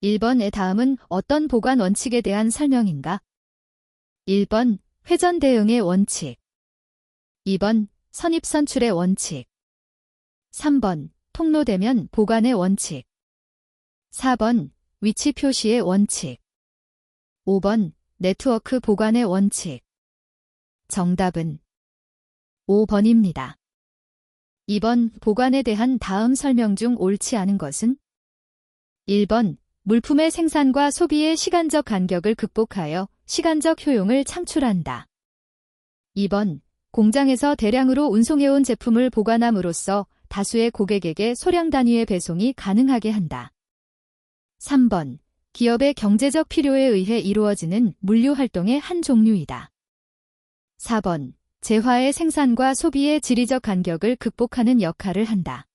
1번의 다음은 어떤 보관 원칙에 대한 설명인가? 1번 회전 대응의 원칙, 2번 선입선출의 원칙, 3번 통로대면 보관의 원칙, 4번 위치 표시의 원칙, 5번 네트워크 보관의 원칙. 정답은 5번입니다. 2번 보관에 대한 다음 설명 중 옳지 않은 것은? 1번 물품의 생산과 소비의 시간적 간격을 극복하여 시간적 효용을 창출한다. 2번 공장에서 대량으로 운송해온 제품을 보관함으로써 다수의 고객에게 소량 단위의 배송이 가능하게 한다. 3번 기업의 경제적 필요에 의해 이루어지는 물류 활동의 한 종류이다. 4번 재화의 생산과 소비의 지리적 간격을 극복하는 역할을 한다.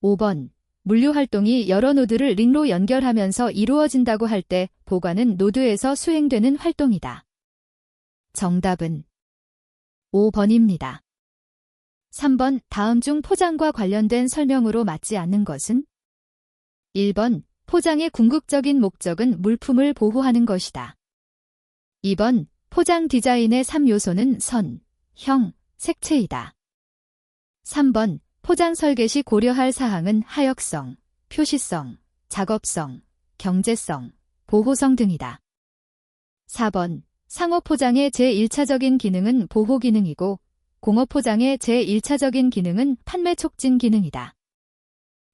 5번 물류 활동이 여러 노드를 링로 연결하면서 이루어진다고 할 때 보관은 노드에서 수행되는 활동이다. 정답은 5번입니다. 3번 다음 중 포장과 관련된 설명으로 맞지 않는 것은? 1번 포장의 궁극적인 목적은 물품을 보호하는 것이다. 2번 포장 디자인의 3요소는 선, 형, 색채이다. 3번 포장 설계 시 고려할 사항은 하역성, 표시성, 작업성, 경제성, 보호성 등이다. 4번 상업 포장의 제1차적인 기능은 보호 기능이고 공업 포장의 제1차적인 기능은 판매 촉진 기능이다.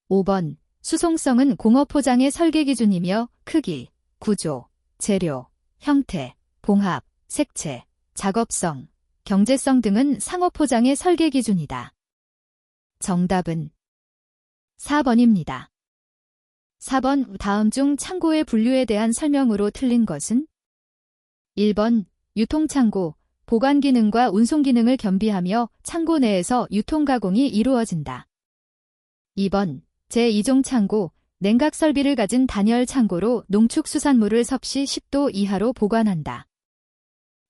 5번 수송성은 공업 포장의 설계 기준이며 크기, 구조, 재료, 형태, 봉합, 색채, 작업성, 경제성 등은 상업 포장의 설계 기준이다. 정답은 4번입니다. 4번 다음 중 창고의 분류에 대한 설명으로 틀린 것은? 1번 유통창고, 보관 기능과 운송 기능을 겸비하며 창고 내에서 유통 가공이 이루어진다. 2번 제2종 창고, 냉각 설비를 가진 단열 창고로 농축수산물을 섭씨 10도 이하로 보관한다.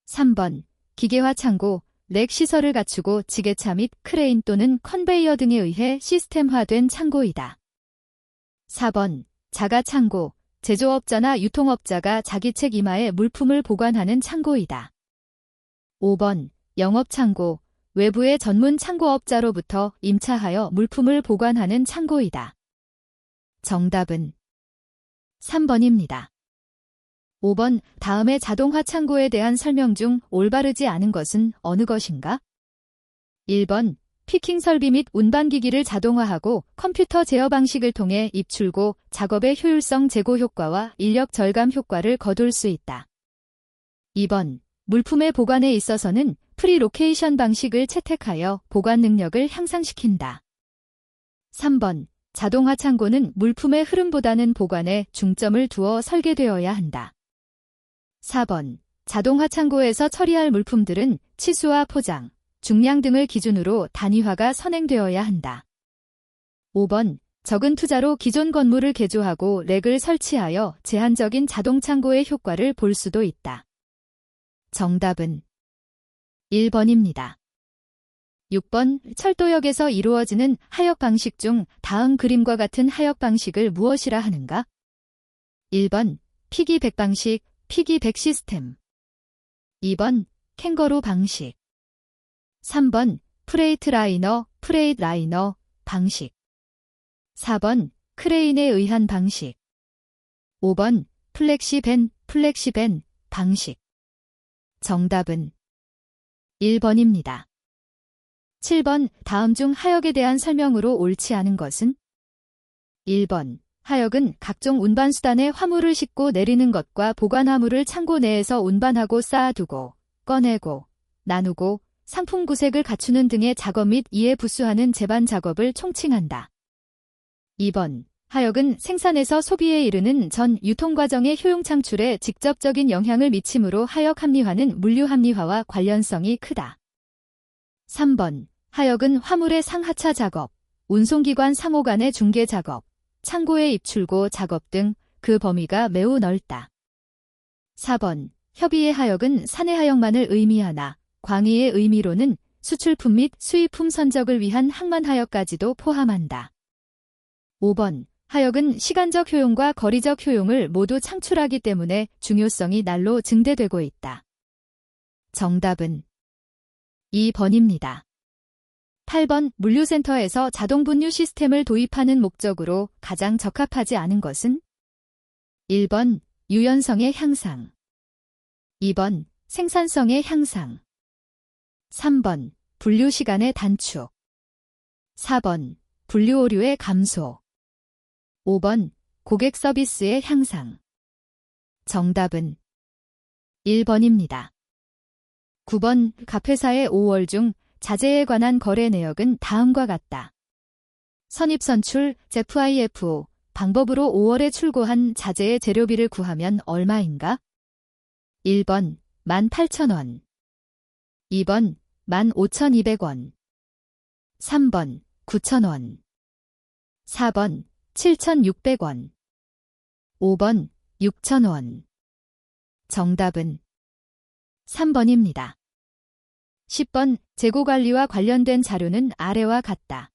3번 기계화 창고, 렉 시설을 갖추고 지게차 및 크레인 또는 컨베이어 등에 의해 시스템화된 창고이다. 4번 자가 창고, 제조업자나 유통업자가 자기 책 임하에 물품을 보관하는 창고이다. 5번 영업 창고, 외부의 전문 창고업자로부터 임차하여 물품을 보관하는 창고이다. 정답은 3번입니다. 5번 다음의 자동화 창고에 대한 설명 중 올바르지 않은 것은 어느 것인가? 1번 피킹 설비 및 운반기기를 자동화하고 컴퓨터 제어 방식을 통해 입출고 작업의 효율성 제고 효과와 인력 절감 효과를 거둘 수 있다. 2번 물품의 보관에 있어서는 프리로케이션 방식을 채택하여 보관 능력을 향상시킨다. 3번 자동화 창고는 물품의 흐름보다는 보관에 중점을 두어 설계되어야 한다. 4번 자동화 창고에서 처리할 물품들은 치수와 포장, 중량 등을 기준으로 단위화가 선행되어야 한다. 5번 적은 투자로 기존 건물을 개조하고 렉을 설치하여 제한적인 자동 창고의 효과를 볼 수도 있다. 정답은 1번입니다. 6번 철도역에서 이루어지는 하역 방식 중 다음 그림과 같은 하역 방식을 무엇이라 하는가? 1번 피기백 방식, 피기백 시스템. 2번 캥거루 방식. 3번 프레이트 라이너, 프레이트 라이너 방식. 4번 크레인에 의한 방식. 5번 플렉시밴, 플렉시밴 방식. 정답은 1번입니다. 7번 다음 중 하역에 대한 설명으로 옳지 않은 것은? 1번 하역은 각종 운반수단에 화물을 싣고 내리는 것과 보관 화물을 창고 내에서 운반하고 쌓아두고, 꺼내고, 나누고, 상품 구색을 갖추는 등의 작업 및 이에 부수하는 제반 작업을 총칭한다. 2번 하역은 생산에서 소비에 이르는 전 유통과정의 효용 창출에 직접적인 영향을 미치므로 하역 합리화는 물류 합리화와 관련성이 크다. 3번 하역은 화물의 상하차 작업, 운송기관 상호 간의 중개 작업, 창고의 입출고 작업 등 그 범위가 매우 넓다. 4번 협의의 하역은 사내 하역만을 의미하나 광의의 의미로는 수출품 및 수입품 선적을 위한 항만 하역까지도 포함한다. 5번 화역은 시간적 효용과 거리적 효용을 모두 창출하기 때문에 중요성이 날로 증대되고 있다. 정답은 2번입니다. 8번 물류센터에서 자동분류 시스템을 도입하는 목적으로 가장 적합하지 않은 것은? 1번 유연성의 향상, 2번 생산성의 향상, 3번 분류 시간의 단축, 4번 분류 오류의 감소, 5번 고객 서비스의 향상. 정답은 1번입니다. 9번 각 회사의 5월 중 자재에 관한 거래 내역은 다음과 같다. 선입선출 ZIFO 방법으로 5월에 출고한 자재의 재료비를 구하면 얼마인가? 1번 18,000원, 2번 15,200원, 3번 9,000원, 4번 7,600원, 5번 6,000원. 정답은 3번입니다. 10번 재고관리와 관련된 자료는 아래와 같다.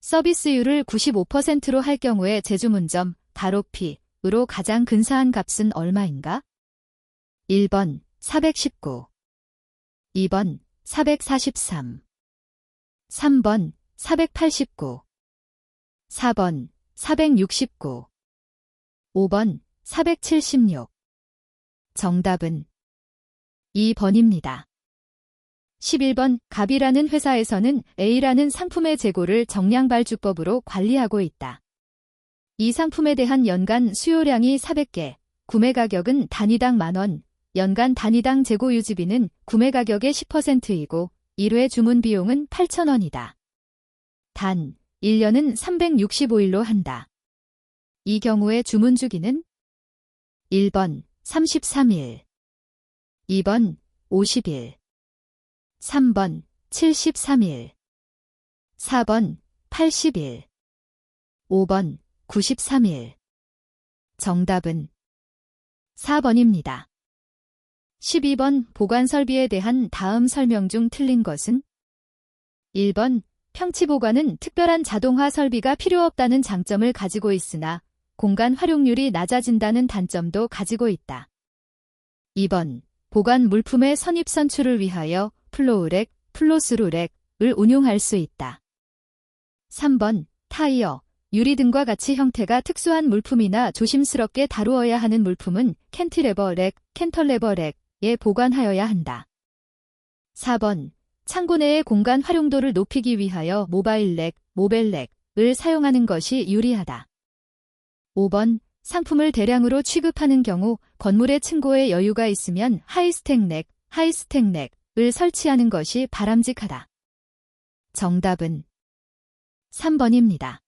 서비스율을 95%로 할 경우에 제주문점, 가로피으로 가장 근사한 값은 얼마인가? 1번 419, 2번 443, 3번 489, 4번 469, 5번 476. 정답은 2번입니다. 11번 갑이라는 회사에서는 A라는 상품의 재고를 정량발주법으로 관리하고 있다. 이 상품에 대한 연간 수요량이 400개, 구매 가격은 단위당 만원, 연간 단위당 재고 유지비는 구매 가격의 10%이고 1회 주문 비용은 8,000원이다. 단 1년은 365일로 한다. 이 경우에 주문 주기는 1번 33일, 2번 50일, 3번 73일, 4번 80일, 5번 93일. 정답은 4번입니다. 12번 보관 설비에 대한 다음 설명 중 틀린 것은? 1번 평치 보관은 특별한 자동화 설비가 필요 없다는 장점을 가지고 있으나 공간 활용률이 낮아진다는 단점도 가지고 있다. 2번 보관 물품의 선입 선출을 위하여 플로우랙, 플로스루랙을 운용할 수 있다. 3번 타이어, 유리 등과 같이 형태가 특수한 물품이나 조심스럽게 다루어야 하는 물품은 캔티레버랙, 캔털레버랙에 보관하여야 한다. 4번 창고 내의 공간 활용도를 높이기 위하여 모바일랙, 모벨랙을 사용하는 것이 유리하다. 5번 상품을 대량으로 취급하는 경우 건물의 층고에 여유가 있으면 하이스택랙, 하이스택랙을 설치하는 것이 바람직하다. 정답은 3번입니다.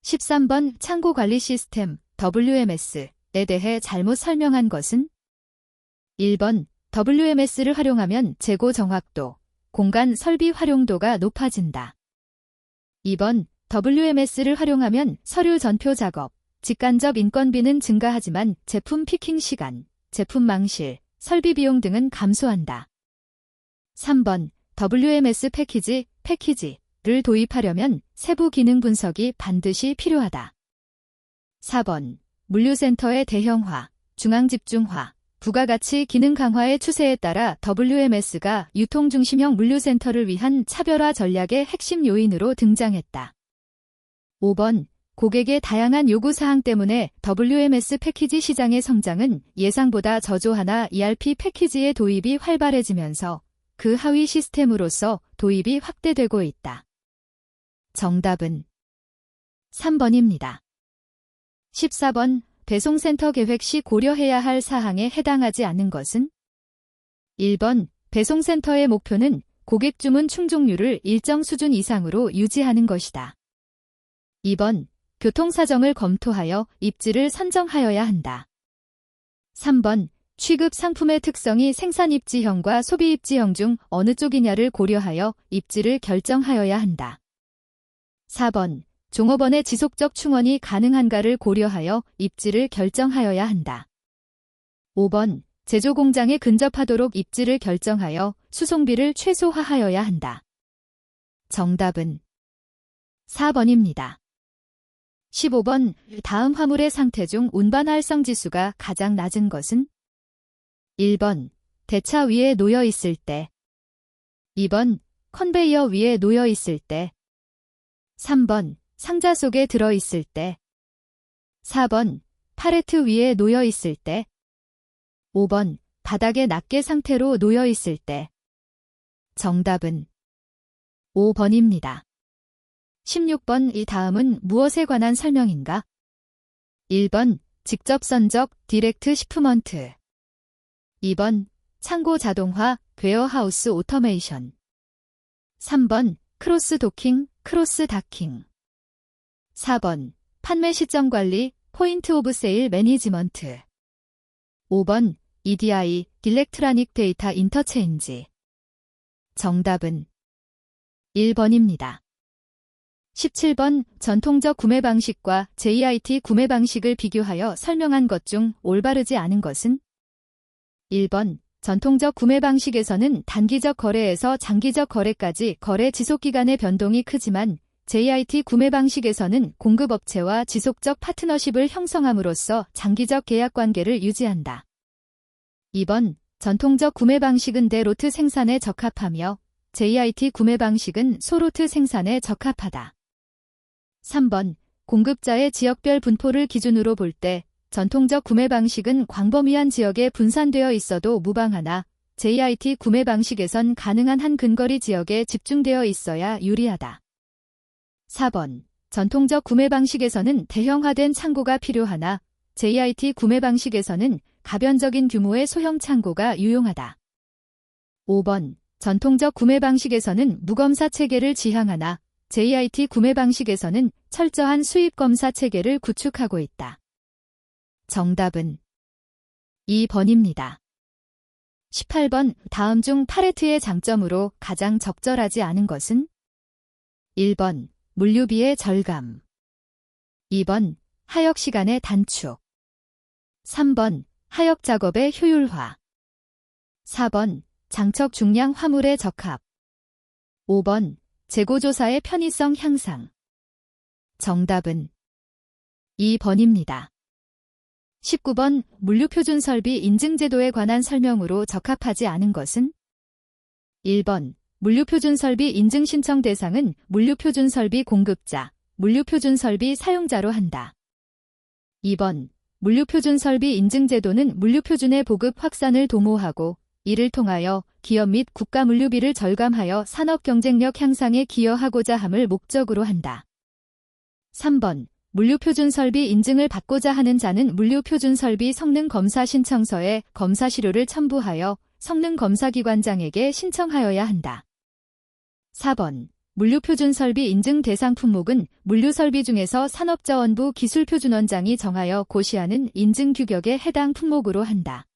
13번 창고 관리 시스템 WMS에 대해 잘못 설명한 것은? 1번 WMS를 활용하면 재고 정확도, 공간 설비 활용도가 높아진다. 2번 WMS를 활용하면 서류 전표 작업, 직간접 인건비는 증가하지만 제품 피킹 시간, 제품 망실, 설비 비용 등은 감소한다. 3번 WMS 패키지를 도입하려면 세부 기능 분석이 반드시 필요하다. 4번 물류센터의 대형화, 중앙집중화, 부가가치 기능 강화의 추세에 따라 WMS가 유통중심형 물류센터를 위한 차별화 전략의 핵심 요인으로 등장했다. 5번 고객의 다양한 요구사항 때문에 WMS 패키지 시장의 성장은 예상보다 저조하나 ERP 패키지의 도입이 활발해지면서 그 하위 시스템으로서 도입이 확대되고 있다. 정답은 3번입니다. 14번 배송센터 계획 시 고려해야 할 사항에 해당하지 않는 것은? 1번 배송센터의 목표는 고객 주문 충족률을 일정 수준 이상으로 유지하는 것이다. 2번 교통사정을 검토하여 입지를 선정하여야 한다. 3번 취급 상품의 특성이 생산입지형과 소비입지형 중 어느 쪽이냐를 고려하여 입지를 결정하여야 한다. 4번 종업원의 지속적 충원이 가능한가를 고려하여 입지를 결정하여야 한다. 5번 제조 공장에 근접하도록 입지를 결정하여 수송비를 최소화하여야 한다. 정답은 4번입니다. 15번 다음 화물의 상태 중 운반 활성 지수가 가장 낮은 것은? 1번 대차 위에 놓여 있을 때, 2번 컨베이어 위에 놓여 있을 때, 3번 상자 속에 들어 있을 때, 4번 팔레트 위에 놓여 있을 때, 5번 바닥에 낱개 상태로 놓여 있을 때. 정답은 5번입니다. 16번 이 다음은 무엇에 관한 설명인가? 1번 직접 선적 디렉트 시프먼트, 2번 창고 자동화 웨어하우스 오토메이션, 3번 크로스 도킹 크로스 다킹, 4번 판매 시점 관리 포인트 오브 세일 매니지먼트, 5번 EDI 일렉트로닉 데이터 인터체인지. 정답은 1번입니다. 17번 전통적 구매 방식과 JIT 구매 방식을 비교하여 설명한 것 중 올바르지 않은 것은? 1번 전통적 구매 방식에서는 단기적 거래에서 장기적 거래까지 거래 지속기간의 변동이 크지만 JIT 구매 방식에서는 공급업체와 지속적 파트너십을 형성함으로써 장기적 계약 관계를 유지한다. 2번 전통적 구매 방식은 대로트 생산에 적합하며 JIT 구매 방식은 소로트 생산에 적합하다. 3번 공급자의 지역별 분포를 기준으로 볼 때 전통적 구매 방식은 광범위한 지역에 분산되어 있어도 무방하나 JIT 구매 방식에선 가능한 한 근거리 지역에 집중되어 있어야 유리하다. 4번 전통적 구매 방식에서는 대형화된 창고가 필요하나 JIT 구매 방식에서는 가변적인 규모의 소형 창고가 유용하다. 5번 전통적 구매 방식에서는 무검사 체계를 지향하나 JIT 구매 방식에서는 철저한 수입 검사 체계를 구축하고 있다. 정답은 2번입니다. 18번 다음 중 팔레트의 장점으로 가장 적절하지 않은 것은? 1번 물류비의 절감, 2번 하역 시간의 단축, 3번 하역 작업의 효율화, 4번 장척 중량 화물의 적합, 5번 재고조사의 편의성 향상. 정답은 2번입니다. 19번 물류표준 설비 인증제도에 관한 설명으로 적합하지 않은 것은? 1번 물류표준 설비 인증 신청 대상은 물류표준 설비 공급자, 물류표준 설비 사용자로 한다. 2번 물류표준 설비 인증제도는 물류표준의 보급 확산을 도모하고 이를 통하여 기업 및 국가 물류비를 절감하여 산업 경쟁력 향상에 기여하고자 함을 목적으로 한다. 3번 물류표준 설비 인증을 받고자 하는 자는 물류표준 설비 성능 검사 신청서에 검사 시료를 첨부하여 성능 검사기관장에게 신청하여야 한다. 4번 물류표준 설비 인증 대상 품목은 물류설비 중에서 산업자원부 기술표준원장이 정하여 고시하는 인증 규격에 해당 품목으로 한다.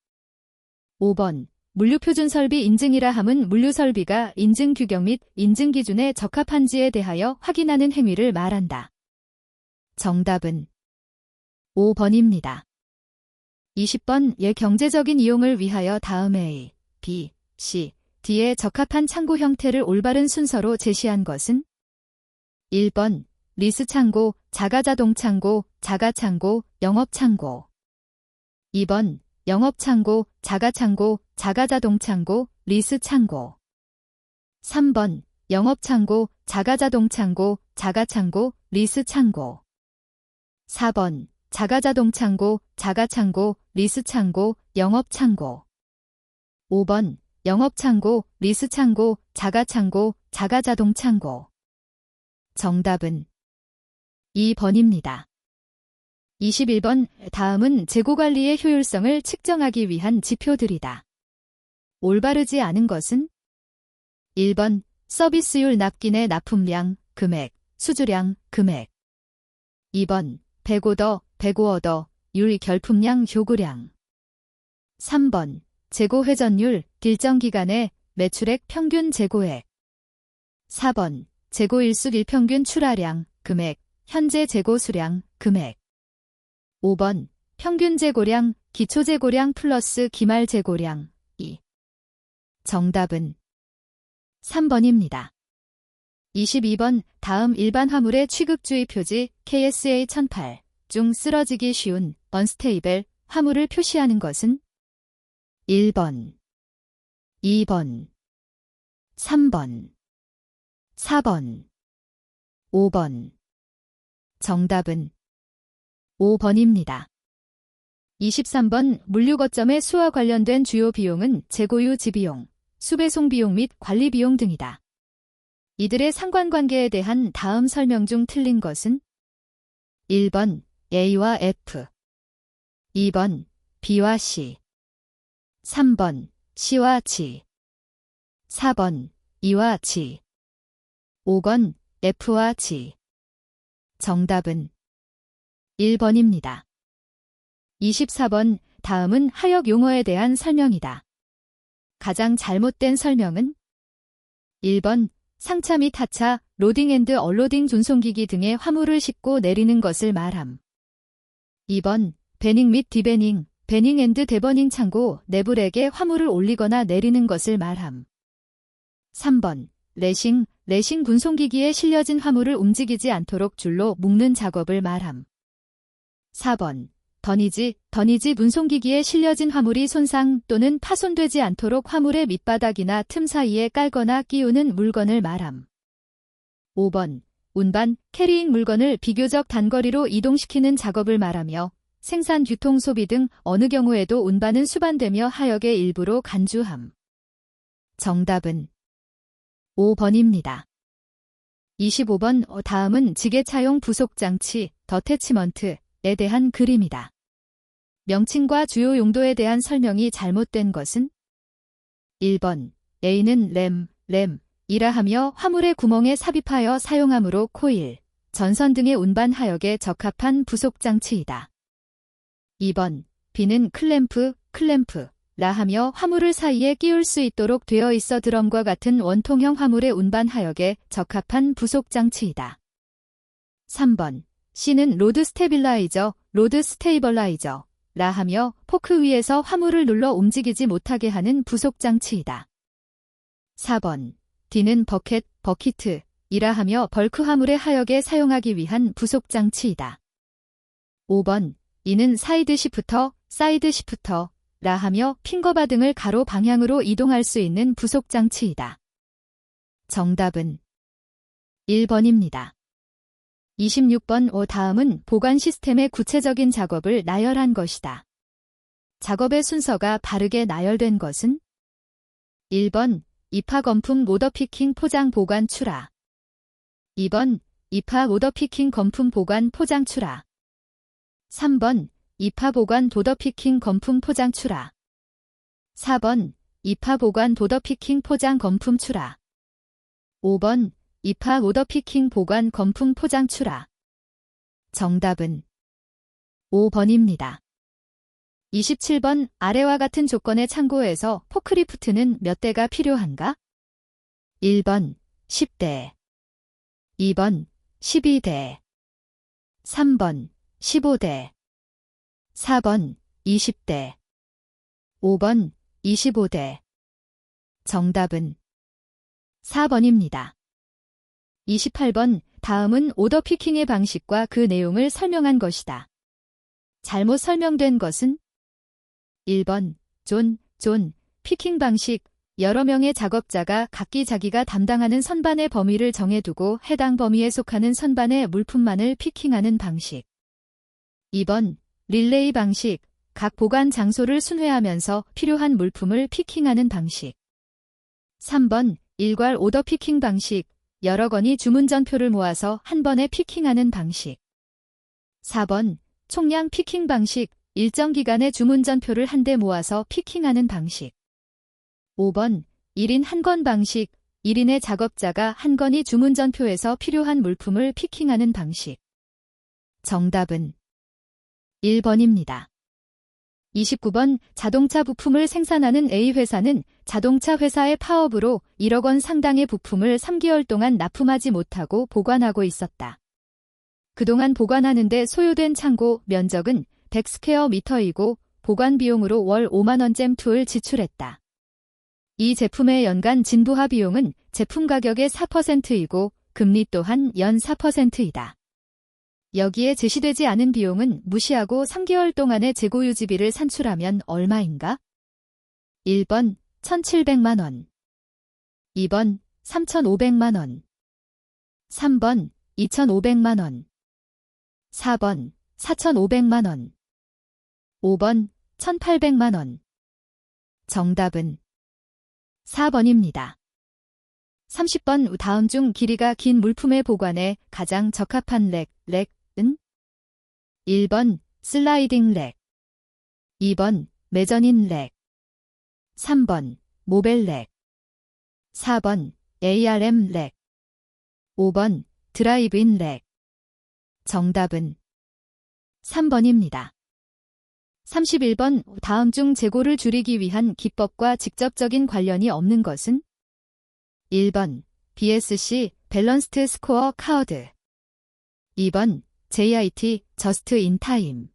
5번 물류표준 설비 인증이라 함은 물류설비가 인증 규격 및 인증 기준에 적합한지에 대하여 확인하는 행위를 말한다. 정답은 5번입니다. 20번 의 경제적인 이용을 위하여 다음 A, B, C, D에 적합한 창고 형태를 올바른 순서로 제시한 것은? 1번 리스창고, 자가자동창고, 자가창고, 영업창고, 2번 영업창고, 자가창고, 자가자동창고, 리스창고, 3번 영업창고, 자가자동창고, 자가창고, 리스창고, 4번 자가자동창고, 자가창고, 리스창고, 영업창고, 5번 영업창고, 리스창고, 자가창고, 자가자동창고. 정답은 2번입니다. 21번 다음은 재고관리의 효율성을 측정하기 위한 지표들이다. 올바르지 않은 것은? 1번 서비스율 납기내 납품량, 금액, 수주량, 금액, 2번 백오더, 백오어더, 율 결품량 요구량, 3번 재고 회전율, 일정 기간의 매출액 평균 재고액, 4번 재고 일숙 일평균 출하량, 금액, 현재 재고 수량, 금액, 5번 평균 재고량, 기초 재고량 플러스 기말 재고량, 2. 정답은 3번입니다. 22번 다음 일반 화물의 취급주의 표지 KSA 1008 중 쓰러지기 쉬운 언스테이블 화물을 표시하는 것은 1번, 2번, 3번, 4번, 5번. 정답은 5번입니다. 23번 물류 거점의 수와 관련된 주요 비용은 재고유 지비용, 수배송 비용 및 관리 비용 등이다. 이들의 상관관계에 대한 다음 설명 중 틀린 것은 1번 A와 F, 2번 B와 C, 3번 C와 G, 4번 E와 G, 5번 F와 G. 정답은 1번입니다. 24번 다음은 하역 용어에 대한 설명이다. 가장 잘못된 설명은 1번 상차 및 하차, 로딩 앤드 얼로딩 존송기기 등의 화물을 싣고 내리는 것을 말함. 2번 배닝 및 디배닝, 배닝 앤드 데버닝 창고 내부렉에 화물을 올리거나 내리는 것을 말함. 3번 레싱 분송기기에 실려진 화물을 움직이지 않도록 줄로 묶는 작업을 말함. 4번 더니지 분송기기에 실려진 화물이 손상 또는 파손되지 않도록 화물의 밑바닥이나 틈 사이에 깔거나 끼우는 물건을 말함. 5번 운반, 캐리잉 물건을 비교적 단거리로 이동시키는 작업을 말하며 생산, 유통, 소비 등 어느 경우에도 운반은 수반되며 하역의 일부로 간주함. 정답은 5번입니다. 25번 다음은 지게차용 부속장치, 더태치먼트에 대한 그림이다. 명칭과 주요 용도에 대한 설명이 잘못된 것은 1번 A는 램이라 하며 화물의 구멍에 삽입하여 사용하므로 코일, 전선 등의 운반 하역에 적합한 부속장치이다. 2번 B는 클램프라 하며 화물을 사이에 끼울 수 있도록 되어 있어 드럼과 같은 원통형 화물의 운반 하역에 적합한 부속장치이다. 3번 C는 로드 스테이벌라이저라 하며 포크 위에서 화물을 눌러 움직이지 못하게 하는 부속장치이다. 4번 D는 버킷이라 하며 벌크 화물의 하역에 사용하기 위한 부속장치이다. 5번 E는 사이드 시프터라 하며 핑거바 등을 가로 방향으로 이동할 수 있는 부속장치이다. 정답은 1번입니다. 26번 다음은 보관 시스템의 구체적인 작업을 나열한 것이다. 작업의 순서가 바르게 나열된 것은 1번 입하 건품 로더피킹 포장 보관 출하, 2번 입하 로더피킹 건품 보관 포장 출하, 3번 입하 보관 도더피킹 건품 포장 출하, 4번 입하 보관 도더피킹 포장 건품 출하, 5번 입하 로더피킹 보관 건품 포장 출하. 정답은 5번입니다. 27번 아래와 같은 조건의 창고에서 포크리프트는 몇 대가 필요한가? 1번 10대, 2번 12대, 3번 15대, 4번 20대, 5번 25대. 정답은 4번입니다. 28번 다음은 오더피킹의 방식과 그 내용을 설명한 것이다. 잘못 설명된 것은 1번 존 피킹 방식, 여러 명의 작업자가 각기 자기가 담당하는 선반의 범위를 정해두고 해당 범위에 속하는 선반의 물품만을 피킹하는 방식. 2번 릴레이 방식, 각 보관 장소를 순회하면서 필요한 물품을 피킹하는 방식. 3번 일괄 오더 피킹 방식, 여러 건이 주문 전표를 모아서 한 번에 피킹하는 방식. 4번 총량 피킹 방식, 일정 기간의 주문 전표를 한데 모아서 피킹하는 방식. 5번 1인 한 건 방식, 1인의 작업자가 한 건이 주문 전표에서 필요한 물품을 피킹하는 방식. 정답은 1번입니다. 29번 자동차 부품을 생산하는 A회사는 자동차 회사의 파업으로 1억 원 상당의 부품을 3개월 동안 납품하지 못하고 보관하고 있었다. 그동안 보관하는데 소요된 창고 면적은 100스퀘어미터이고 보관 비용으로 월 5만 원쯤 투를 지출했다. 이 제품의 연간 진부하 비용은 제품 가격의 4%이고 금리 또한 연 4%이다. 여기에 제시되지 않은 비용은 무시하고 3개월 동안의 재고 유지비를 산출하면 얼마인가? 1번 1,700만 원, 2번 3,500만 원, 3번 2,500만 원, 4번 4,500만 원, 5번 1,800만 원. 정답은 4번입니다. 30번 다음 중 길이가 긴 물품의 보관에 가장 적합한 렉은 1번 슬라이딩 렉, 2번 메저닌 렉, 3번 모벨 렉, 4번 ARM 렉, 5번 드라이브인 렉. 정답은 3번입니다. 31번 다음 중 재고를 줄이기 위한 기법과 직접적인 관련이 없는 것은 1번 BSC 밸런스드 스코어 카드, 2번 JIT 저스트 인 타임,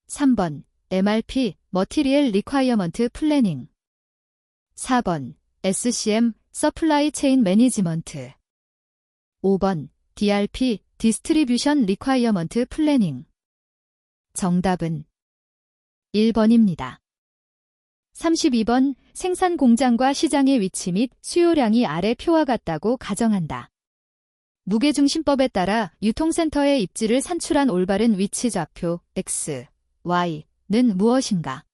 3번 MRP 머티리얼 리콰이어먼트 플래닝, 4번 SCM 서플라이 체인 매니지먼트, 5번 DRP 디스트리뷰션 리콰이어먼트 플래닝. 정답은 1번입니다. 32번 생산 공장과 시장의 위치 및 수요량이 아래 표와 같다고 가정한다. 무게중심법에 따라 유통센터의 입지를 산출한 올바른 위치 좌표 X, Y는 무엇인가?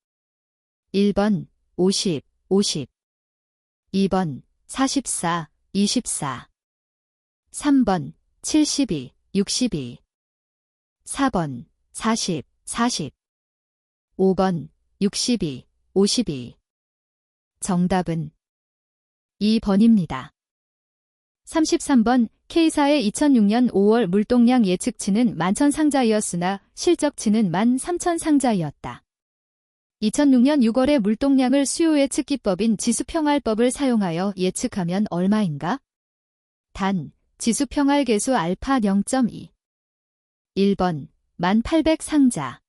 1번 50, 50, 2번 44, 24, 3번 72, 62, 4번 40, 40, 5번 62, 52. 정답은 2번입니다. 33번 K사의 2006년 5월 물동량 예측치는 11,000상자이었으나 실적치는 13,000상자이었다. 2006년 6월의 물동량을 수요 예측 기법인 지수평알법을 사용하여 예측하면 얼마인가? 단, 지수평알 계수 알파 0.2. 1번 1,800상자,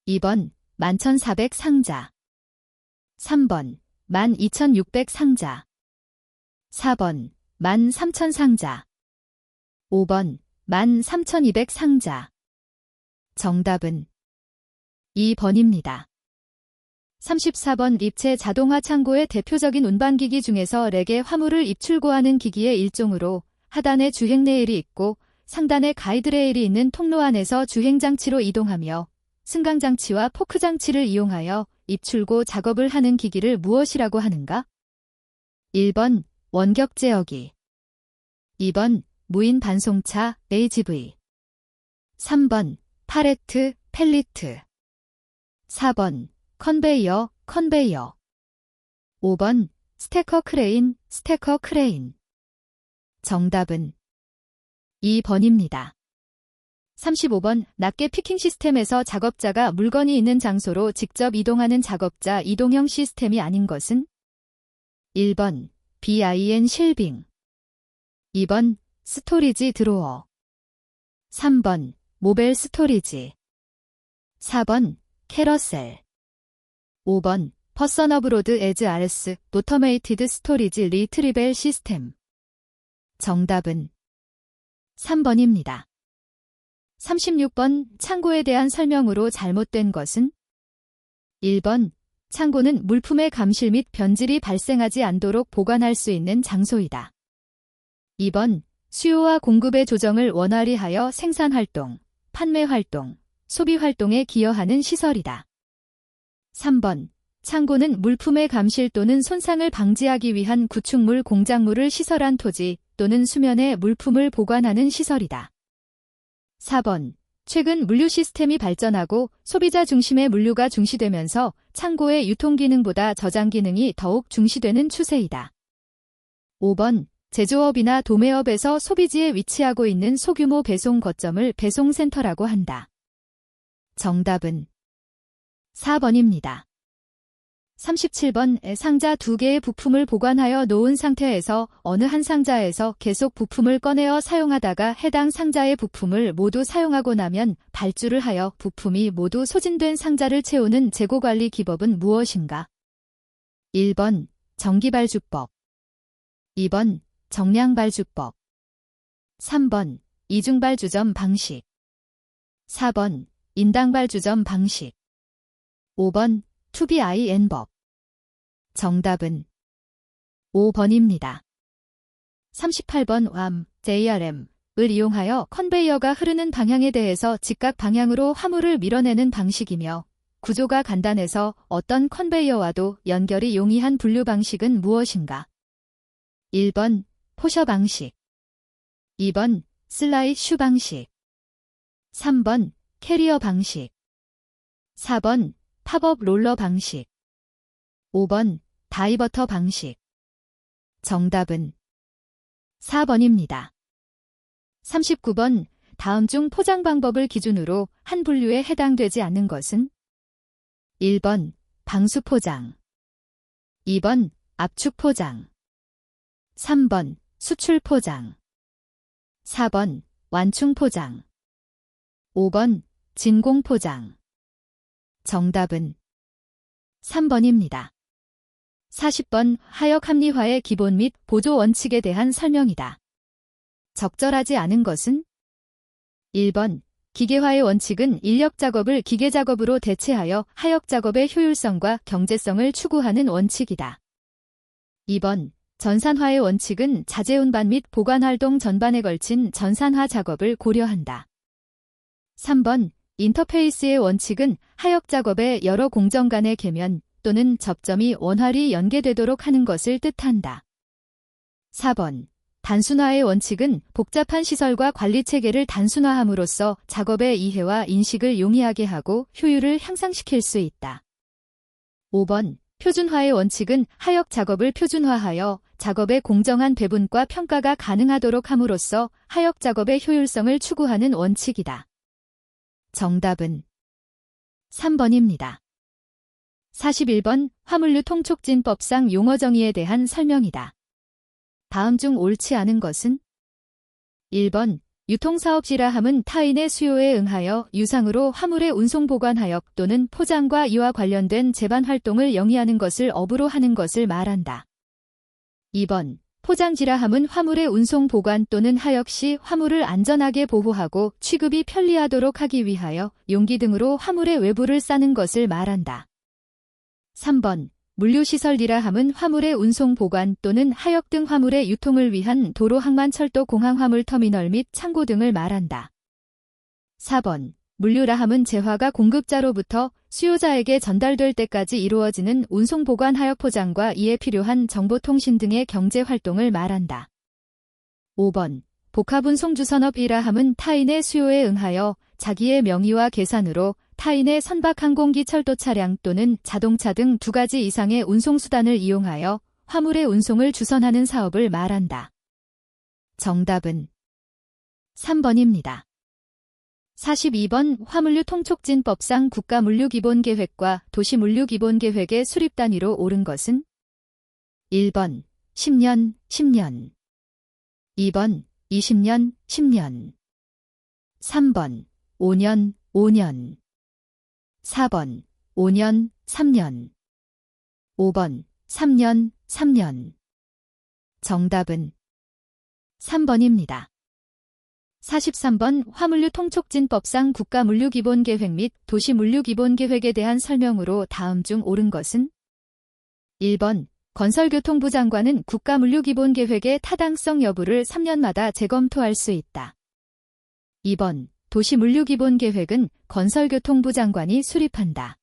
2번 11,400상자, 3번 12,600상자, 4번 13,000상자, 5번 13,200상자. 정답은 2번입니다. 34번 립체 자동화 창고의 대표적인 운반기기 중에서 렉에 화물을 입출고하는 기기의 일종으로 하단에 주행 레일이 있고 상단에 가이드레일이 있는 통로 안에서 주행장치로 이동하며 승강장치와 포크장치를 이용하여 입출고 작업을 하는 기기를 무엇이라고 하는가? 1번 원격 제어기, 2번 무인 반송차 AGV, 3번 팔레트 펠리트, 4번 컨베이어 5번 스태커 크레인. 정답은 2번입니다. 35번 낱개 피킹 시스템에서 작업자가 물건이 있는 장소로 직접 이동하는 작업자 이동형 시스템이 아닌 것은 1번 BIN 실빙, 2번 스토리지 드로어, 3번 모벨 스토리지, 4번 캐러셀, 5번 퍼선 어브로드 에즈 RS 오토메이티드 스토리지 리트리벨 시스템. 정답은 3번입니다. 36번 창고에 대한 설명으로 잘못된 것은 1번 창고는 물품의 감실 및 변질이 발생하지 않도록 보관할 수 있는 장소이다. 2번 수요와 공급의 조정을 원활히 하여 생산활동, 판매활동, 소비활동에 기여하는 시설이다. 3번 창고는 물품의 감실 또는 손상을 방지하기 위한 구축물 공작물을 시설한 토지 또는 수면에 물품을 보관하는 시설이다. 4번 최근 물류 시스템이 발전하고 소비자 중심의 물류가 중시되면서 창고의 유통 기능보다 저장 기능이 더욱 중시되는 추세이다. 5번 제조업이나 도매업에서 소비지에 위치하고 있는 소규모 배송 거점을 배송센터라고 한다. 정답은 4번입니다. 37번 상자 2개의 부품을 보관하여 놓은 상태에서 어느 한 상자에서 계속 부품을 꺼내어 사용하다가 해당 상자의 부품을 모두 사용하고 나면 발주를 하여 부품이 모두 소진된 상자를 채우는 재고관리 기법은 무엇인가? 1번 정기발주법, 2번 정량발주법, 3번 이중발 주점 방식. 4번 인당발 주점 방식. 5번 투비IN법. 정답은 5번입니다. 38번 WAM, JRM을 이용하여 컨베이어가 흐르는 방향에 대해서 직각 방향으로 화물을 밀어내는 방식이며 구조가 간단해서 어떤 컨베이어와도 연결이 용이한 분류 방식은 무엇인가? 1번 포셔 방식. 2번 슬라이 슈 방식. 3번 캐리어 방식. 4번 팝업 롤러 방식. 5번 다이버터 방식. 정답은 4번입니다. 39번 다음 중 포장 방법을 기준으로 한 분류에 해당되지 않는 것은? 1번 방수 포장. 2번 압축 포장. 3번 수출 포장. 4번 완충 포장. 5번 진공 포장. 정답은 3번입니다. 40번 하역 합리화의 기본 및 보조 원칙에 대한 설명이다. 적절하지 않은 것은? 1번 기계화의 원칙은 인력 작업을 기계 작업으로 대체하여 하역 작업의 효율성과 경제성을 추구하는 원칙이다. 2번 전산화의 원칙은 자재 운반 및 보관 활동 전반에 걸친 전산화 작업을 고려한다. 3번 인터페이스의 원칙은 하역 작업의 여러 공정 간의 계면 또는 접점이 원활히 연계되도록 하는 것을 뜻한다. 4번 단순화의 원칙은 복잡한 시설과 관리 체계를 단순화함으로써 작업의 이해와 인식을 용이하게 하고 효율을 향상시킬 수 있다. 5번 표준화의 원칙은 하역 작업을 표준화하여 작업의 공정한 배분과 평가가 가능하도록 함으로써 하역 작업의 효율성을 추구하는 원칙이다. 정답은 3번입니다. 41번 화물류 통촉진법상 용어 정의에 대한 설명이다. 다음 중 옳지 않은 것은? 1번 유통사업지라함은 타인의 수요에 응하여 유상으로 화물의 운송 보관하역 또는 포장과 이와 관련된 제반 활동을 영위하는 것을 업으로 하는 것을 말한다. 2번 포장지라함은 화물의 운송 보관 또는 하역 시 화물을 안전하게 보호하고 취급이 편리하도록 하기 위하여 용기 등으로 화물의 외부를 싸는 것을 말한다. 3번 물류시설이라함은 화물의 운송 보관 또는 하역 등 화물의 유통을 위한 도로 항만 철도 공항 화물 터미널 및 창고 등을 말한다. 4번 물류라함은 재화가 공급자로부터 수요자에게 전달될 때까지 이루어지는 운송 보관 하역 포장과 이에 필요한 정보통신 등의 경제 활동을 말한다. 5번 복합운송주선업이라함은 타인의 수요에 응하여 자기의 명의와 계산으로 타인의 선박 항공기 철도 차량 또는 자동차 등 2가지 이상의 운송수단을 이용하여 화물의 운송을 주선하는 사업을 말한다. 정답은 3번입니다. 42번 화물류 통촉진법상 국가물류기본계획과 도시물류기본계획의 수립 단위로 옳은 것은? 1번 10년, 10년. 2번 20년, 10년. 3번 5년, 5년. 4번 5년, 3년. 5번 3년, 3년. 정답은 3번입니다. 43번 화물류 통촉진법상 국가물류기본계획 및 도시물류기본계획에 대한 설명으로 다음 중 옳은 것은? 1번 건설교통부 장관은 국가물류기본계획의 타당성 여부를 3년마다 재검토할 수 있다. 2번 도시물류기본계획은 건설교통부 장관이 수립한다.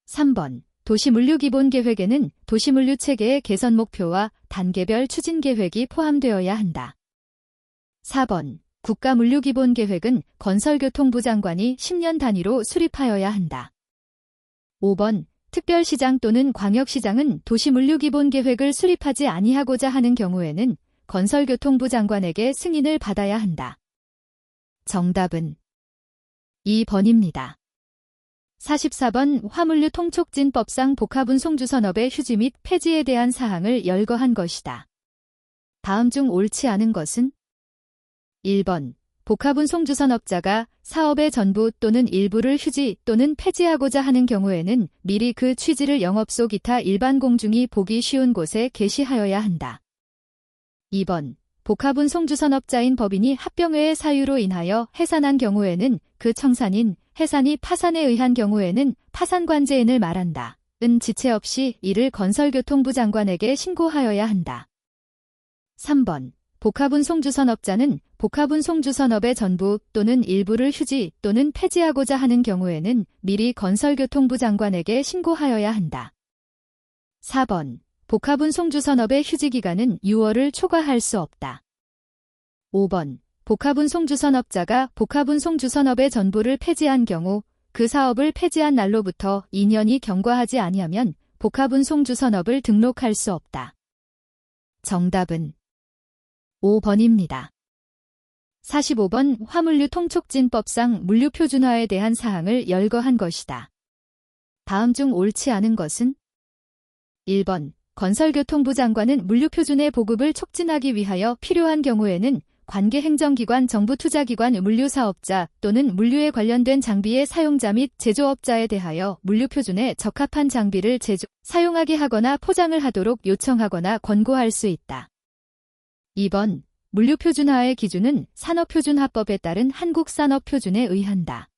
3번 도시물류기본계획에는 도시물류체계의 개선 목표와 단계별 추진계획이 포함되어야 한다. 4번 국가물류기본계획은 건설교통부 장관이 10년 단위로 수립하여야 한다. 5번 특별시장 또는 광역시장은 도시물류기본계획을 수립하지 아니하고자 하는 경우에는 건설교통부 장관에게 승인을 받아야 한다. 정답은 2번입니다. 44번 화물류 통촉진법상 복합운송주선업의 휴지 및 폐지에 대한 사항을 열거한 것이다. 다음 중 옳지 않은 것은? 1번 복합운송주선업자가 사업의 전부 또는 일부를 휴지 또는 폐지하고자 하는 경우에는 미리 그 취지를 영업소 기타 일반 공중이 보기 쉬운 곳에 게시하여야 한다. 2번 복합운 송주선업자인 법인이 합병회의 사유로 인하여 해산한 경우에는 그 청산인, 해산이 파산에 의한 경우에는 파산관제인을 말한다. 은 지체 없이 이를 건설교통부 장관에게 신고하여야 한다. 3번. 복합운 송주선업자는 복합운 송주선업의 전부 또는 일부를 휴지 또는 폐지하고자 하는 경우에는 미리 건설교통부 장관에게 신고하여야 한다. 4번. 복합운 송주선업의 휴지기간은 6월을 초과할 수 없다. 5번. 복합운 송주선업자가 복합운 송주선업의 전부를 폐지한 경우 그 사업을 폐지한 날로부터 2년이 경과하지 아니하면 복합운 송주선업을 등록할 수 없다. 정답은 5번입니다. 45번 화물유통촉진법상 물류표준화에 대한 사항을 열거한 것이다. 다음 중 옳지 않은 것은? 1번. 건설교통부 장관은 물류표준의 보급을 촉진하기 위하여 필요한 경우에는 관계 행정기관, 정부투자기관, 물류사업자 또는 물류에 관련된 장비의 사용자 및 제조업자에 대하여 물류표준에 적합한 장비를 사용하게 하거나 포장을 하도록 요청하거나 권고할 수 있다. 2번. 물류표준화의 기준은 산업표준화법에 따른 한국산업표준에 의한다.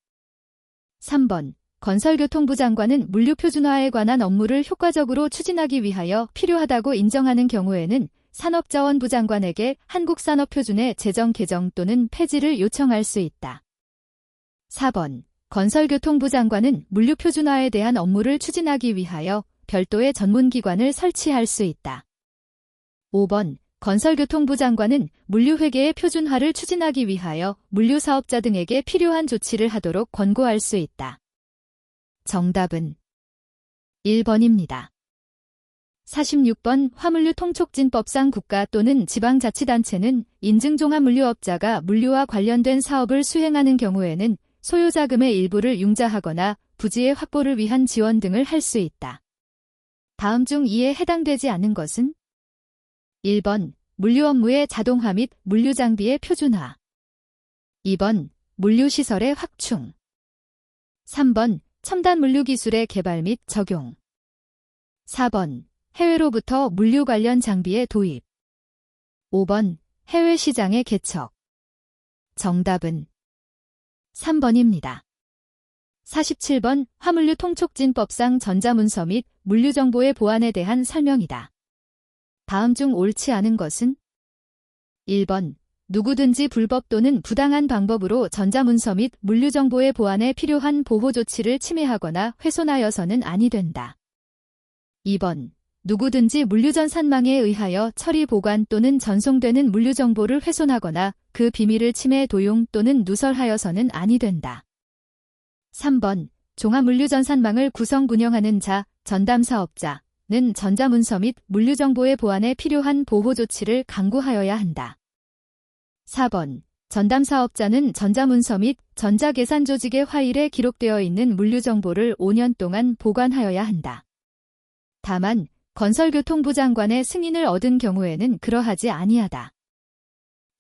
3번. 건설교통부 장관은 물류표준화에 관한 업무를 효과적으로 추진하기 위하여 필요하다고 인정하는 경우에는 산업자원부 장관에게 한국산업표준의 제정 개정 또는 폐지를 요청할 수 있다. 4번. 건설교통부 장관은 물류표준화에 대한 업무를 추진하기 위하여 별도의 전문기관을 설치할 수 있다. 5번. 건설교통부 장관은 물류회계의 표준화를 추진하기 위하여 물류사업자 등에게 필요한 조치를 하도록 권고할 수 있다. 정답은 1번입니다. 46번 화물유통촉진법상 국가 또는 지방자치단체는 인증종합물류업자가 물류와 관련된 사업을 수행하는 경우에는 소요자금의 일부를 융자하거나 부지의 확보를 위한 지원 등을 할 수 있다. 다음 중 이에 해당되지 않은 것은? 1번. 물류 업무의 자동화 및 물류장비의 표준화. 2번. 물류시설의 확충. 3번. 첨단 물류기술의 개발 및 적용. 4번. 해외로부터 물류 관련 장비의 도입. 5번. 해외 시장의 개척. 정답은 3번입니다. 47번 화물유통촉진법상 전자문서 및 물류정보의 보안에 대한 설명이다. 다음 중 옳지 않은 것은? 1번. 누구든지 불법 또는 부당한 방법으로 전자문서 및 물류정보의 보안에 필요한 보호조치를 침해하거나 훼손하여서는 아니 된다. 2번. 누구든지 물류전산망에 의하여 처리 보관 또는 전송되는 물류정보를 훼손하거나 그 비밀을 침해 도용 또는 누설하여서는 아니 된다. 3번. 종합물류전산망을 구성 운영하는 자, 전담사업자는 전자문서 및 물류정보의 보안에 필요한 보호조치를 강구하여야 한다. 4번. 전담사업자는 전자문서 및 전자계산조직의 화일에 기록되어 있는 물류정보를 5년 동안 보관하여야 한다. 다만 건설교통부 장관의 승인을 얻은 경우에는 그러하지 아니하다.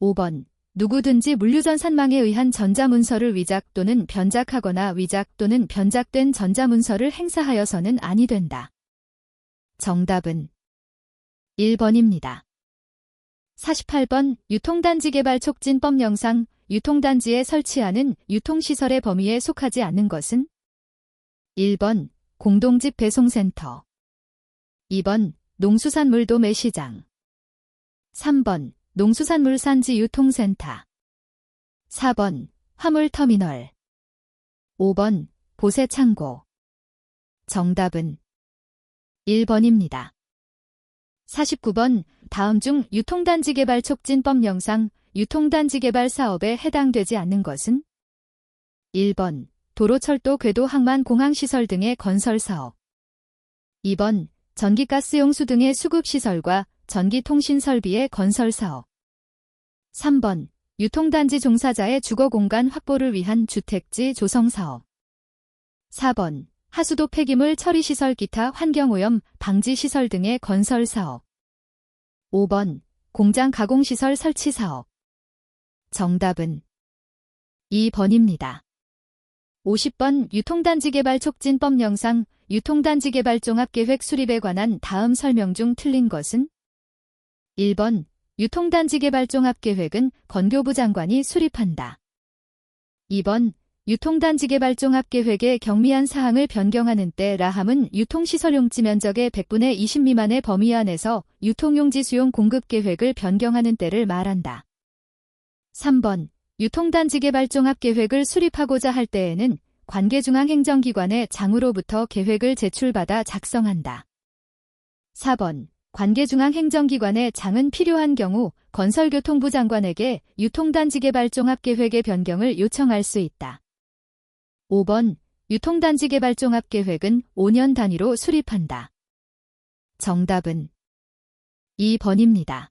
5번. 누구든지 물류전산망에 의한 전자문서를 위작 또는 변작하거나 위작 또는 변작된 전자문서를 행사하여서는 아니 된다. 정답은 1번입니다. 48번 유통단지 개발 촉진법 영상 유통단지에 설치하는 유통시설의 범위에 속하지 않는 것은? 1번 공동집 배송센터 2번 농수산물 도매시장 3번 농수산물 산지 유통센터 4번 화물터미널 5번 보세창고 정답은 1번입니다. 49번 다음 중 유통단지 개발 촉진법 영상 유통단지 개발 사업에 해당되지 않는 것은? 1번 도로철도 궤도 항만 공항시설 등의 건설사업 2번 전기가스용수 등의 수급시설과 전기통신설비의 건설사업 3번 유통단지 종사자의 주거공간 확보를 위한 주택지 조성사업 4번 하수도 폐기물 처리시설 기타 환경오염 방지시설 등의 건설사업 5번 공장 가공시설 설치사업 정답은 2번입니다. 50번 유통단지 개발 촉진법 영상 유통단지 개발 종합계획 수립에 관한 다음 설명 중 틀린 것은? 1번 유통단지 개발 종합계획은 건교부 장관이 수립한다. 2번 유통단지 개발 종합계획의 경미한 사항을 변경하는 때 라함은 유통시설 용지 면적의 100분의 20 미만의 범위 안에서 유통용지 수용 공급 계획을 변경하는 때를 말한다. 3번 유통단지 개발 종합계획을 수립하고자 할 때에는 관계중앙행정기관의 장으로부터 계획을 제출받아 작성한다. 4번 관계중앙행정기관의 장은 필요한 경우 건설교통부 장관에게 유통단지 개발 종합계획의 변경을 요청할 수 있다. 5번 유통단지 개발 종합계획은 5년 단위로 수립한다. 정답은 2번입니다.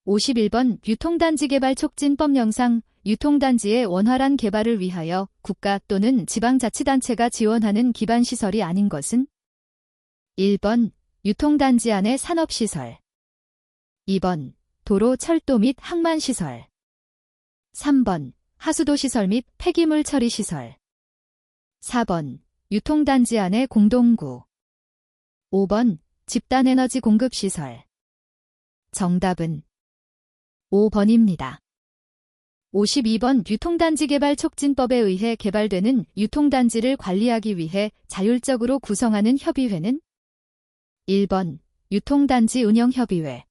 51번 유통단지 개발 촉진법 영상 유통단지의 원활한 개발을 위하여 국가 또는 지방자치단체가 지원하는 기반시설이 아닌 것은 1번 유통단지 안의 산업시설 2번 도로, 철도 및 항만시설 3번 하수도시설 및 폐기물 처리시설 4번 유통단지 안의 공동구 5번 집단에너지 공급시설 정답은 5번입니다. 52번 유통단지 개발 촉진법에 의해 개발되는 유통단지를 관리하기 위해 자율적으로 구성하는 협의회는 1번 유통단지 운영협의회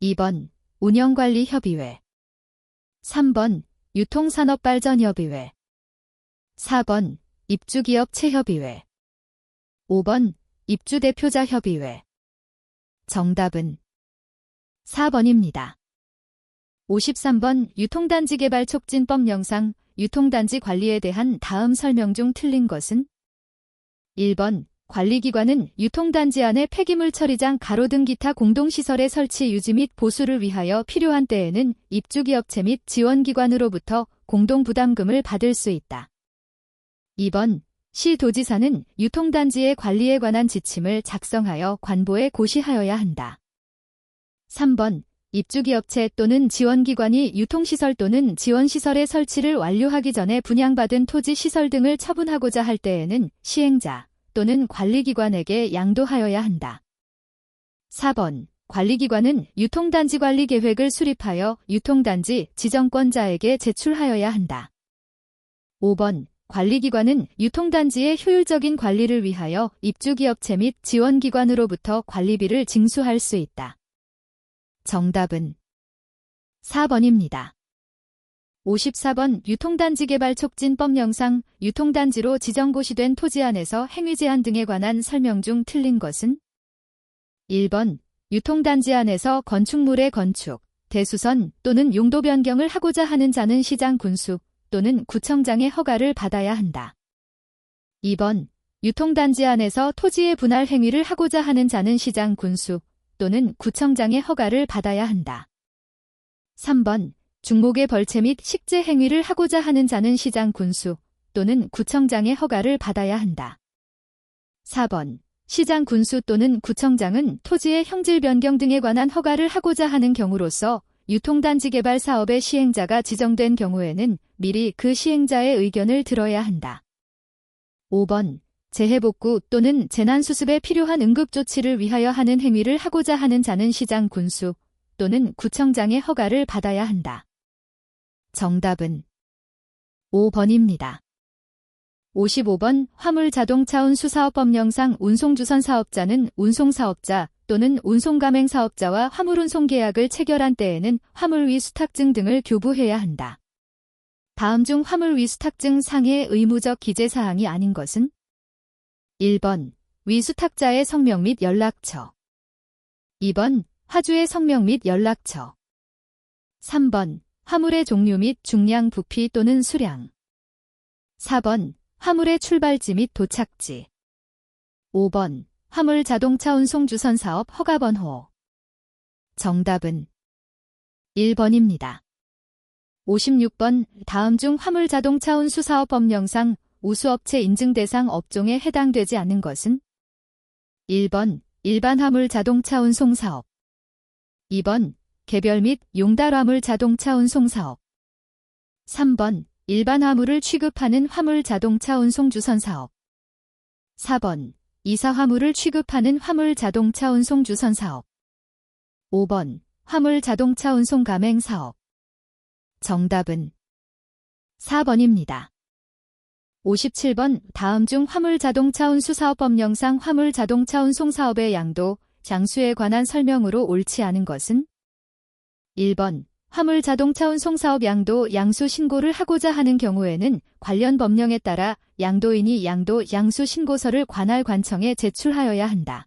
2번 운영관리협의회 3번 유통산업발전협의회 4번 입주기업체협의회 5번 입주대표자협의회 정답은 4번입니다. 53번 유통단지 개발 촉진법 영상 유통단지 관리에 대한 다음 설명 중 틀린 것은 1번 관리기관은 유통단지 안에 폐기물 처리장 가로등 기타 공동시설의 설치 유지 및 보수를 위하여 필요한 때에는 입주기업체 및 지원기관으로부터 공동부담금을 받을 수 있다. 2번 시도지사는 유통단지의 관리에 관한 지침을 작성하여 관보에 고시하여야 한다. 3번 입주기업체 또는 지원기관이 유통시설 또는 지원시설의 설치를 완료하기 전에 분양받은 토지 시설 등을 처분하고자 할 때에는 시행자 또는 관리기관에게 양도하여야 한다. 4번 관리기관은 유통단지 관리 계획을 수립하여 유통단지 지정권자에게 제출하여야 한다. 5번 관리기관은 유통단지의 효율적인 관리를 위하여 입주기업체 및 지원기관으로부터 관리비를 징수할 수 있다. 정답은 4번입니다. 54번 유통단지 개발 촉진법 영상 유통단지로 지정고시된 토지 안에서 행위 제한 등에 관한 설명 중 틀린 것은 1번 유통단지 안에서 건축물의 건축, 대수선 또는 용도 변경을 하고자 하는 자는 시장 군수 또는 구청장의 허가를 받아야 한다. 2번 유통단지 안에서 토지의 분할 행위를 하고자 하는 자는 시장 군수 또는 구청장의 허가를 받아야 한다. 3번 중목의 벌채 및 식재 행위를 하고자 하는 자는 시장 군수 또는 구청장의 허가를 받아야 한다. 4번 시장 군수 또는 구청장은 토지의 형질 변경 등에 관한 허가를 하고자 하는 경우로서 유통단지 개발 사업의 시행자가 지정된 경우에는 미리 그 시행자의 의견을 들어야 한다. 5번 재해복구 또는 재난수습에 필요한 응급조치를 위하여 하는 행위를 하고자 하는 자는 시장 군수 또는 구청장의 허가를 받아야 한다. 정답은 5번입니다. 55번 화물자동차 운수사업법 영상 운송주선 사업자는 운송사업자 또는 운송가맹사업자와 화물운송 계약을 체결한 때에는 화물위수탁증 등을 교부해야 한다. 다음 중 화물위수탁증 상의 의무적 기재사항이 아닌 것은 1번 위수탁자의 성명 및 연락처 2번 화주의 성명 및 연락처 3번 화물의 종류 및 중량 부피 또는 수량 4번 화물의 출발지 및 도착지 5번 화물 자동차 운송 주선 사업 허가번호 정답은 1번입니다. 56번 다음 중 화물 자동차 운수 사업법 영상 우수업체 인증 대상 업종에 해당되지 않는 것은 1번 일반 화물 자동차 운송 사업 2번 개별 및 용달 화물 자동차 운송 사업 3번 일반 화물을 취급하는 화물 자동차 운송 주선 사업 4번 이사 화물을 취급하는 화물 자동차 운송 주선 사업 5번 화물 자동차 운송 가맹 사업. 정답은 4번입니다. 57번 다음 중 화물 자동차 운수 사업 법령상 화물 자동차 운송 사업의 양도, 장수에 관한 설명으로 옳지 않은 것은? 1번 화물 자동차 운송 사업 양도, 양수 신고를 하고자 하는 경우에는 관련 법령에 따라 양도인이 양도, 양수 신고서를 관할 관청에 제출하여야 한다.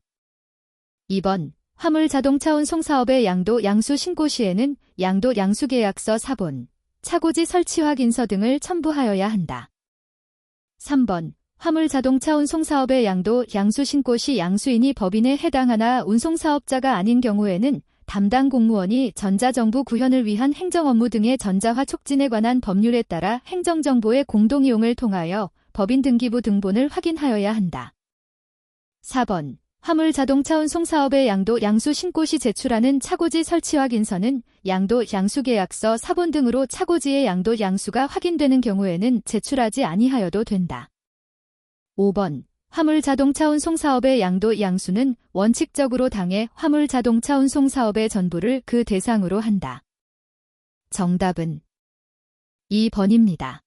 2번 화물 자동차 운송 사업의 양도, 양수 신고 시에는 양도, 양수 계약서 사본, 차고지 설치 확인서 등을 첨부하여야 한다. 3번 화물 자동차 운송 사업의 양도, 양수 신고 시 양수인이 법인에 해당하나 운송사업자가 아닌 경우에는 담당 공무원이 전자정부 구현을 위한 행정업무 등의 전자화 촉진에 관한 법률에 따라 행정정보의 공동이용을 통하여 법인 등기부 등본을 확인하여야 한다. 4번 화물 자동차 운송 사업의 양도, 양수 신고 시 제출하는 차고지 설치 확인서는 양도, 양수 계약서 사본 등으로 차고지의 양도, 양수가 확인되는 경우에는 제출하지 아니하여도 된다. 5번 화물 자동차 운송 사업의 양도, 양수는 원칙적으로 당해 화물 자동차 운송 사업의 전부를 그 대상으로 한다. 정답은 2번입니다.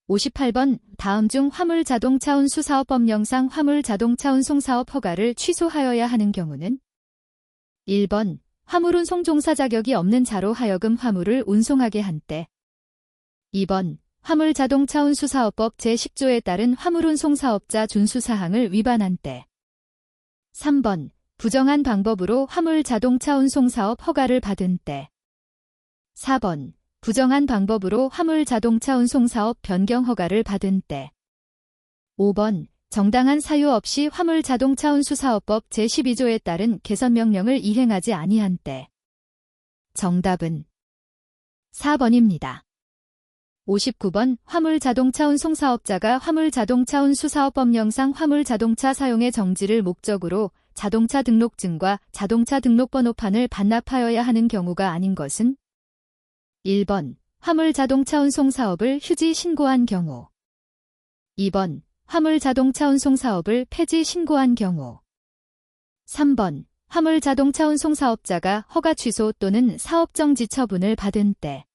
58번 다음 중 화물 자동차 운수 사업 법령상 화물 자동차 운송 사업 허가를 취소하여야 하는 경우는? 1번 화물 운송 종사 자격이 없는 자로 하여금 화물을 운송하게 한 때. 2번 화물 자동차 운수 사업법 제10조에 따른 화물 운송 사업자 준수 사항을 위반한 때. 3번 부정한 방법으로 화물 자동차 운송 사업 허가를 받은 때. 4번 부정한 방법으로 화물 자동차 운송 사업 변경 허가를 받은 때. 5번 정당한 사유 없이 화물 자동차 운수 사업법 제12조에 따른 개선 명령을 이행하지 아니한 때. 정답은 4번입니다. 59번 화물 자동차 운송 사업자가 화물 자동차 운수 사업 법령상 화물 자동차 사용의 정지를 목적으로 자동차 등록증과 자동차 등록번호판을 반납하여야 하는 경우가 아닌 것은? 1번 화물 자동차 운송 사업을 휴지 신고한 경우. 2번 화물 자동차 운송 사업을 폐지 신고한 경우. 3번 화물 자동차 운송 사업자가 허가 취소 또는 사업정지 처분을 받은 때.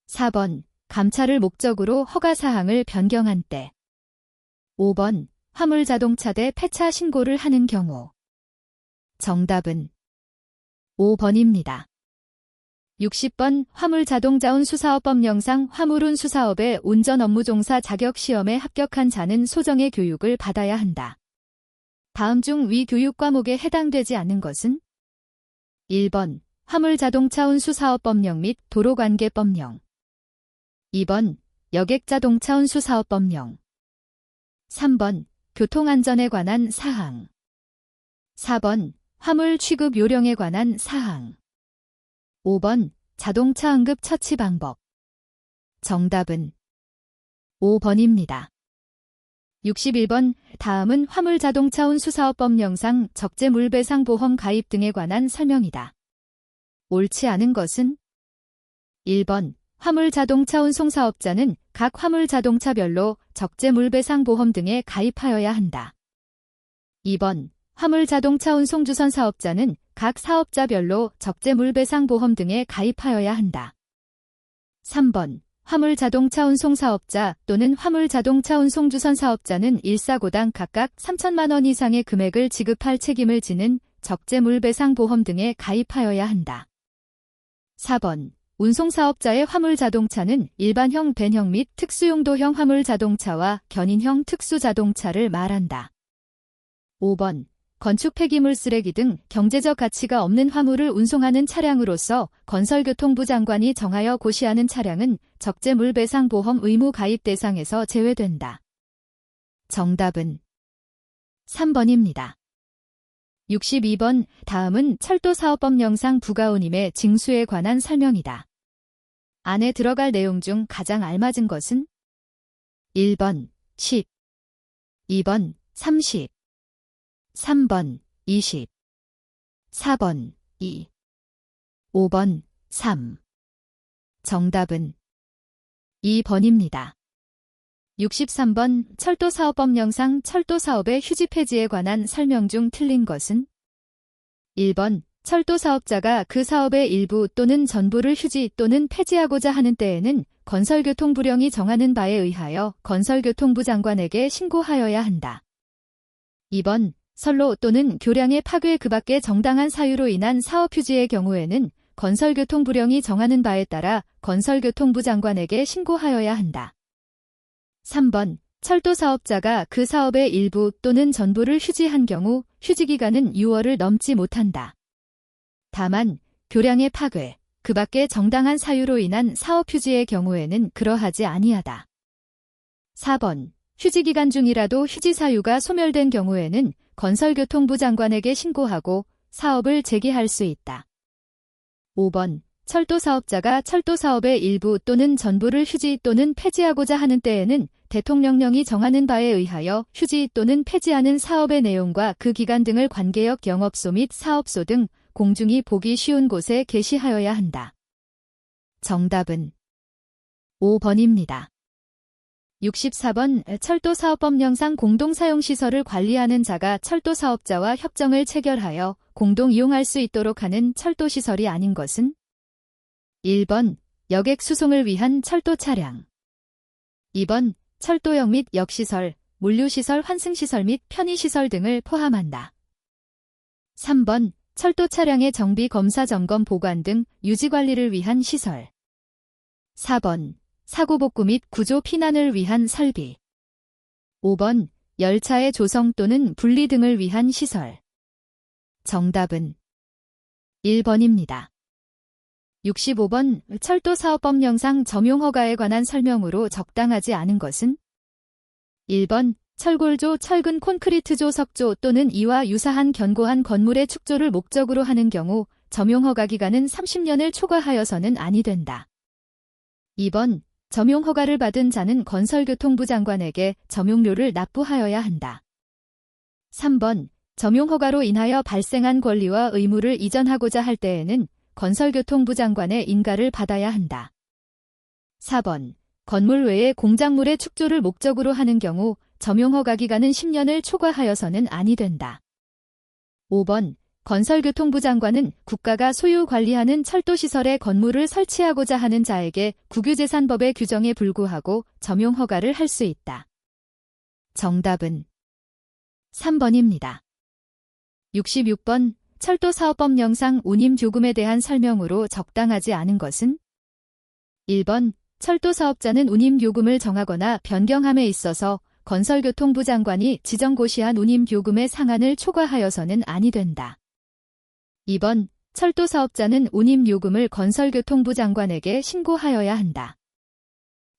4번 감차를 목적으로 허가 사항을 변경한 때. 5번 화물 자동차대 폐차 신고를 하는 경우. 정답은 5번입니다. 60번 화물 자동차 운수 사업 법령상 화물 운수 사업의 운전 업무 종사 자격 시험에 합격한 자는 소정의 교육을 받아야 한다. 다음 중 위 교육 과목에 해당되지 않는 것은? 1번 화물 자동차 운수 사업 법령 및 도로관계 법령. 2번 여객 자동차 운수 사업 법령. 3번 교통안전에 관한 사항. 4번 화물 취급 요령에 관한 사항. 5번 자동차 응급 처치 방법. 정답은 5번입니다. 61번 다음은 화물 자동차 운수 사업 법령상 적재 물배상 보험 가입 등에 관한 설명이다. 옳지 않은 것은? 1번 화물 자동차 운송 사업자는 각 화물 자동차별로 적재 물배상 보험 등에 가입하여야 한다. 2번 화물 자동차 운송 주선 사업자는 각 사업자별로 적재 물배상 보험 등에 가입하여야 한다. 3번 화물 자동차 운송 사업자 또는 화물 자동차 운송 주선 사업자는 일사고당 각각 3천만 원 이상의 금액을 지급할 책임을 지는 적재 물배상 보험 등에 가입하여야 한다. 4번 운송사업자의 화물 자동차는 일반형 벤형 및 특수용도형 화물 자동차와 견인형 특수자동차를 말한다. 5번 건축 폐기물 쓰레기 등 경제적 가치가 없는 화물을 운송하는 차량으로서 건설교통부 장관이 정하여 고시하는 차량은 적재 물배상 보험 의무 가입 대상에서 제외된다. 정답은 3번입니다. 62번 다음은 철도사업법령상 부가운임의 징수에 관한 설명이다. 안에 들어갈 내용 중 가장 알맞은 것은? 1번 10, 2번 30, 3번 20, 4번 2, 5번 3. 정답은 2번입니다. 63번 철도사업법령상 철도사업의 휴지 폐지에 관한 설명 중 틀린 것은? 1번 철도 사업자가 그 사업의 일부 또는 전부를 휴지 또는 폐지하고자 하는 때에는 건설교통부령이 정하는 바에 의하여 건설교통부 장관에게 신고하여야 한다. 2번, 선로 또는 교량의 파괴 그 밖의 정당한 사유로 인한 사업 휴지의 경우에는 건설교통부령이 정하는 바에 따라 건설교통부 장관에게 신고하여야 한다. 3번, 철도 사업자가 그 사업의 일부 또는 전부를 휴지한 경우 휴지기간은 6월을 넘지 못한다. 다만 교량의 파괴, 그 밖의 정당한 사유로 인한 사업 휴지의 경우에는 그러하지 아니하다. 4번, 휴지기간 중이라도 휴지 사유가 소멸된 경우에는 건설교통부 장관에게 신고하고 사업을 재개할 수 있다. 5번, 철도 사업자가 철도 사업의 일부 또는 전부를 휴지 또는 폐지하고자 하는 때에는 대통령령이 정하는 바에 의하여 휴지 또는 폐지하는 사업의 내용과 그 기간 등을 관계역 영업소 및 사업소 등 공중이 보기 쉬운 곳에 게시하여야 한다. 정답은 5번입니다. 64번 철도사업법령상 공동사용시설을 관리하는 자가 철도사업자와 협정을 체결하여 공동 이용할 수 있도록 하는 철도시설이 아닌 것은? 1번 여객 수송을 위한 철도 차량. 2번 철도역 및 역시설, 물류시설, 환승시설 및 편의시설 등을 포함한다. 3번 철도 차량의 정비, 검사, 점검, 보관 등 유지관리를 위한 시설. 4번 사고복구 및 구조 피난을 위한 설비. 5번 열차의 조성 또는 분리 등을 위한 시설. 정답은 1번입니다. 65번 철도사업법령상 점용허가에 관한 설명으로 적당하지 않은 것은? 1번 철골조, 철근, 콘크리트조, 석조 또는 이와 유사한 견고한 건물의 축조를 목적으로 하는 경우 점용허가 기간은 30년을 초과하여서는 아니 된다. 2번 점용허가를 받은 자는 건설교통부 장관에게 점용료를 납부하여야 한다. 3번 점용허가로 인하여 발생한 권리와 의무를 이전하고자 할 때에는 건설교통부 장관의 인가를 받아야 한다. 4번 건물 외에 공작물의 축조를 목적으로 하는 경우 점용허가 기간은 10년을 초과하여서는 아니 된다. 5번 건설교통부 장관은 국가가 소유 관리하는 철도시설에 건물을 설치하고자 하는 자에게 국유재산법의 규정에 불구하고 점용허가를 할 수 있다. 정답은 3번입니다. 66번 철도사업법령상 운임교금에 대한 설명으로 적당하지 않은 것은? 1번 철도사업자는 운임교금을 정하거나 변경함에 있어서 건설교통부 장관이 지정고시한 운임교금의 상한을 초과하여서는 아니 된다. 2번 철도사업자는 운임요금을 건설교통부 장관에게 신고하여야 한다.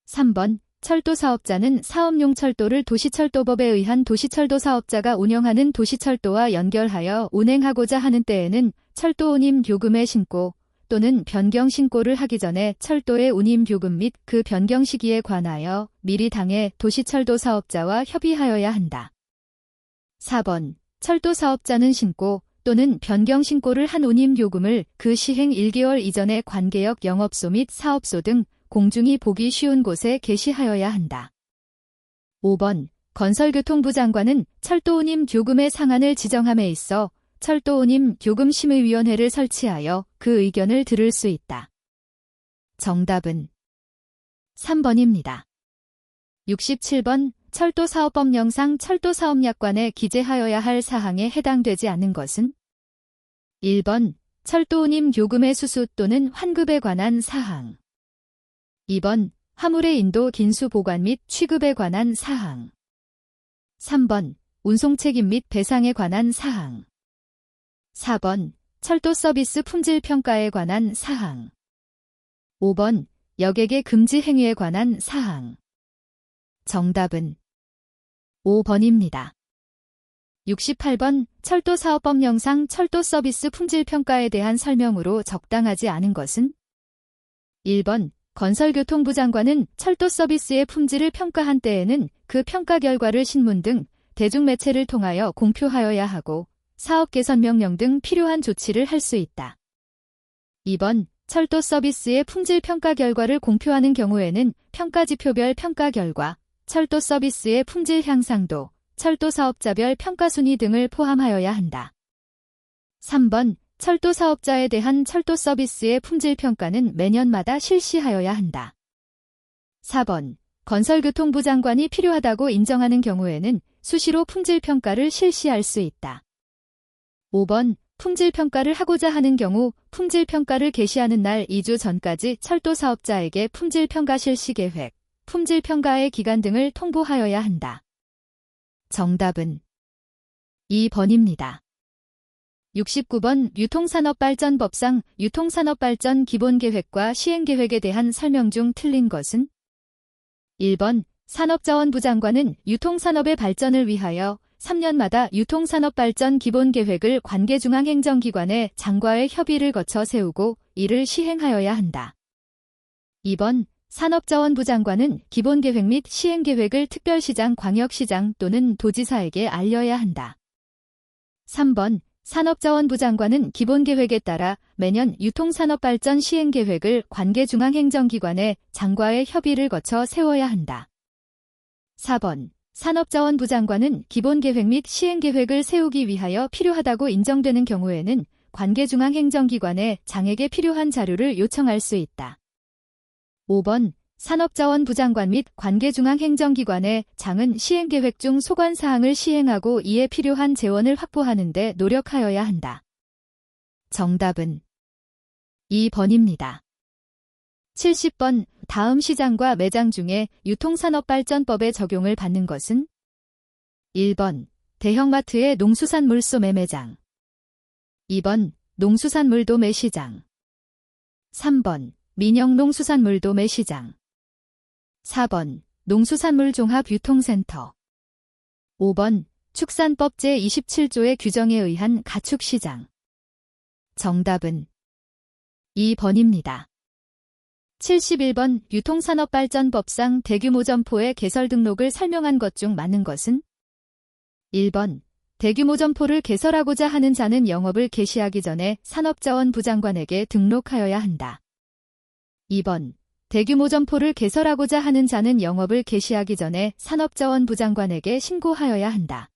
3번 철도사업자는 사업용 철도를 도시철도법에 의한 도시철도 사업자가 운영하는 도시철도와 연결하여 운행하고자 하는 때에는 철도 운임교금의 신고 또는 변경 신고를 하기 전에 철도의 운임교금 및 그 변경 시기에 관하여 미리 당해 도시철도 사업자와 협의하여야 한다. 4번 철도사업자는 신고 또는 변경 신고를 한 운임요금을 그 시행 1개월 이전에 관계역 영업소 및 사업소 등 공중이 보기 쉬운 곳에 게시하여야 한다. 5번 건설교통부 장관은 철도운임교금의 상한을 지정함에 있어 철도운임교금심의위원회를 설치하여 그 의견을 들을 수 있다. 정답은 3번입니다. 67번 철도사업법령상 철도사업약관에 기재하여야 할 사항에 해당되지 않는 것은? 1번 철도운임교금의 수수 또는 환급에 관한 사항. 2번 화물의 인도, 긴수, 보관 및 취급에 관한 사항. 3번 운송책임 및 배상에 관한 사항. 4번 철도 서비스 품질 평가에 관한 사항. 5번 여객의 금지 행위에 관한 사항. 정답은 5번입니다. 68번 철도사업법령상 철도 서비스 품질 평가에 대한 설명으로 적당하지 않은 것은? 1번 건설교통부 장관은 철도 서비스의 품질을 평가한 때에는 그 평가 결과를 신문 등 대중매체를 통하여 공표하여야 하고 사업 개선 명령 등 필요한 조치를 할 수 있다. 2번 철도 서비스의 품질 평가 결과를 공표하는 경우에는 평가지표별 평가 결과, 철도 서비스의 품질 향상도, 철도 사업자별 평가 순위 등을 포함하여야 한다. 3번 철도 사업자에 대한 철도 서비스의 품질 평가는 매년마다 실시하여야 한다. 4번. 건설교통부 장관이 필요하다고 인정하는 경우에는 수시로 품질 평가를 실시할 수 있다. 5번. 품질 평가를 하고자 하는 경우 품질 평가를 개시하는 날 2주 전까지 철도 사업자에게 품질 평가 실시 계획, 품질 평가의 기간 등을 통보하여야 한다. 정답은 2번입니다. 69번 유통산업발전법상 유통산업발전 기본계획과 시행계획에 대한 설명 중 틀린 것은? 1번 산업자원부 장관은 유통산업의 발전을 위하여 3년마다 유통산업발전 기본계획을 관계중앙행정기관의 장과의 협의를 거쳐 세우고 이를 시행하여야 한다. 2번 산업자원부 장관은 기본계획 및 시행계획을 특별시장, 광역시장 또는 도지사에게 알려야 한다. 3번 산업자원부 장관은 기본계획에 따라 매년 유통산업발전 시행계획을 관계중앙행정기관의 장과의 협의를 거쳐 세워야 한다. 4번 산업자원부 장관은 기본계획 및 시행계획을 세우기 위하여 필요하다고 인정되는 경우에는 관계중앙행정기관의 장에게 필요한 자료를 요청할 수 있다. 5번 산업자원부 장관 및 관계중앙행정기관의 장은 시행계획 중 소관사항을 시행하고 이에 필요한 재원을 확보하는 데 노력하여야 한다. 정답은 2번입니다. 70번 다음 시장과 매장 중에 유통산업발전법의 적용을 받는 것은? 1번 대형마트의 농수산물 소매 매장, 2번 농수산물 도매 시장, 3번 민영농수산물 도매 시장, 4번 농수산물 종합유통센터, 5번 축산법 제27조의 규정에 의한 가축시장. 정답은 2번입니다. 71번 유통산업발전법상 대규모 점포의 개설 등록을 설명한 것 중 맞는 것은? 1번 대규모 점포를 개설하고자 하는 자는 영업을 개시하기 전에 산업자원부 장관에게 등록하여야 한다. 2번 대규모 점포를 개설하고자 하는 자는 영업을 개시하기 전에 산업자원부 장관에게 신고하여야 한다.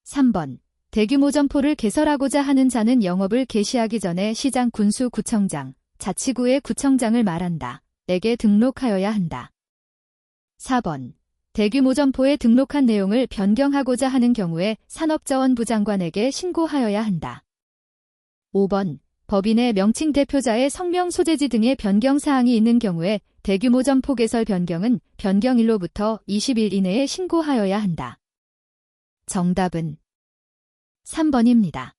3번 대규모 점포를 개설하고자 하는 자는 영업을 개시하기 전에 시장, 군수, 구청장, 자치구의 구청장을 말한다. 에게 등록하여야 한다. 4번 대규모 점포에 등록한 내용을 변경하고자 하는 경우에 산업자원부 장관에게 신고하여야 한다. 5번 법인의 명칭, 대표자의 성명, 소재지 등의 변경사항이 있는 경우에 대규모 점포 개설 변경은 변경일로부터 20일 이내에 신고하여야 한다. 정답은 3번입니다.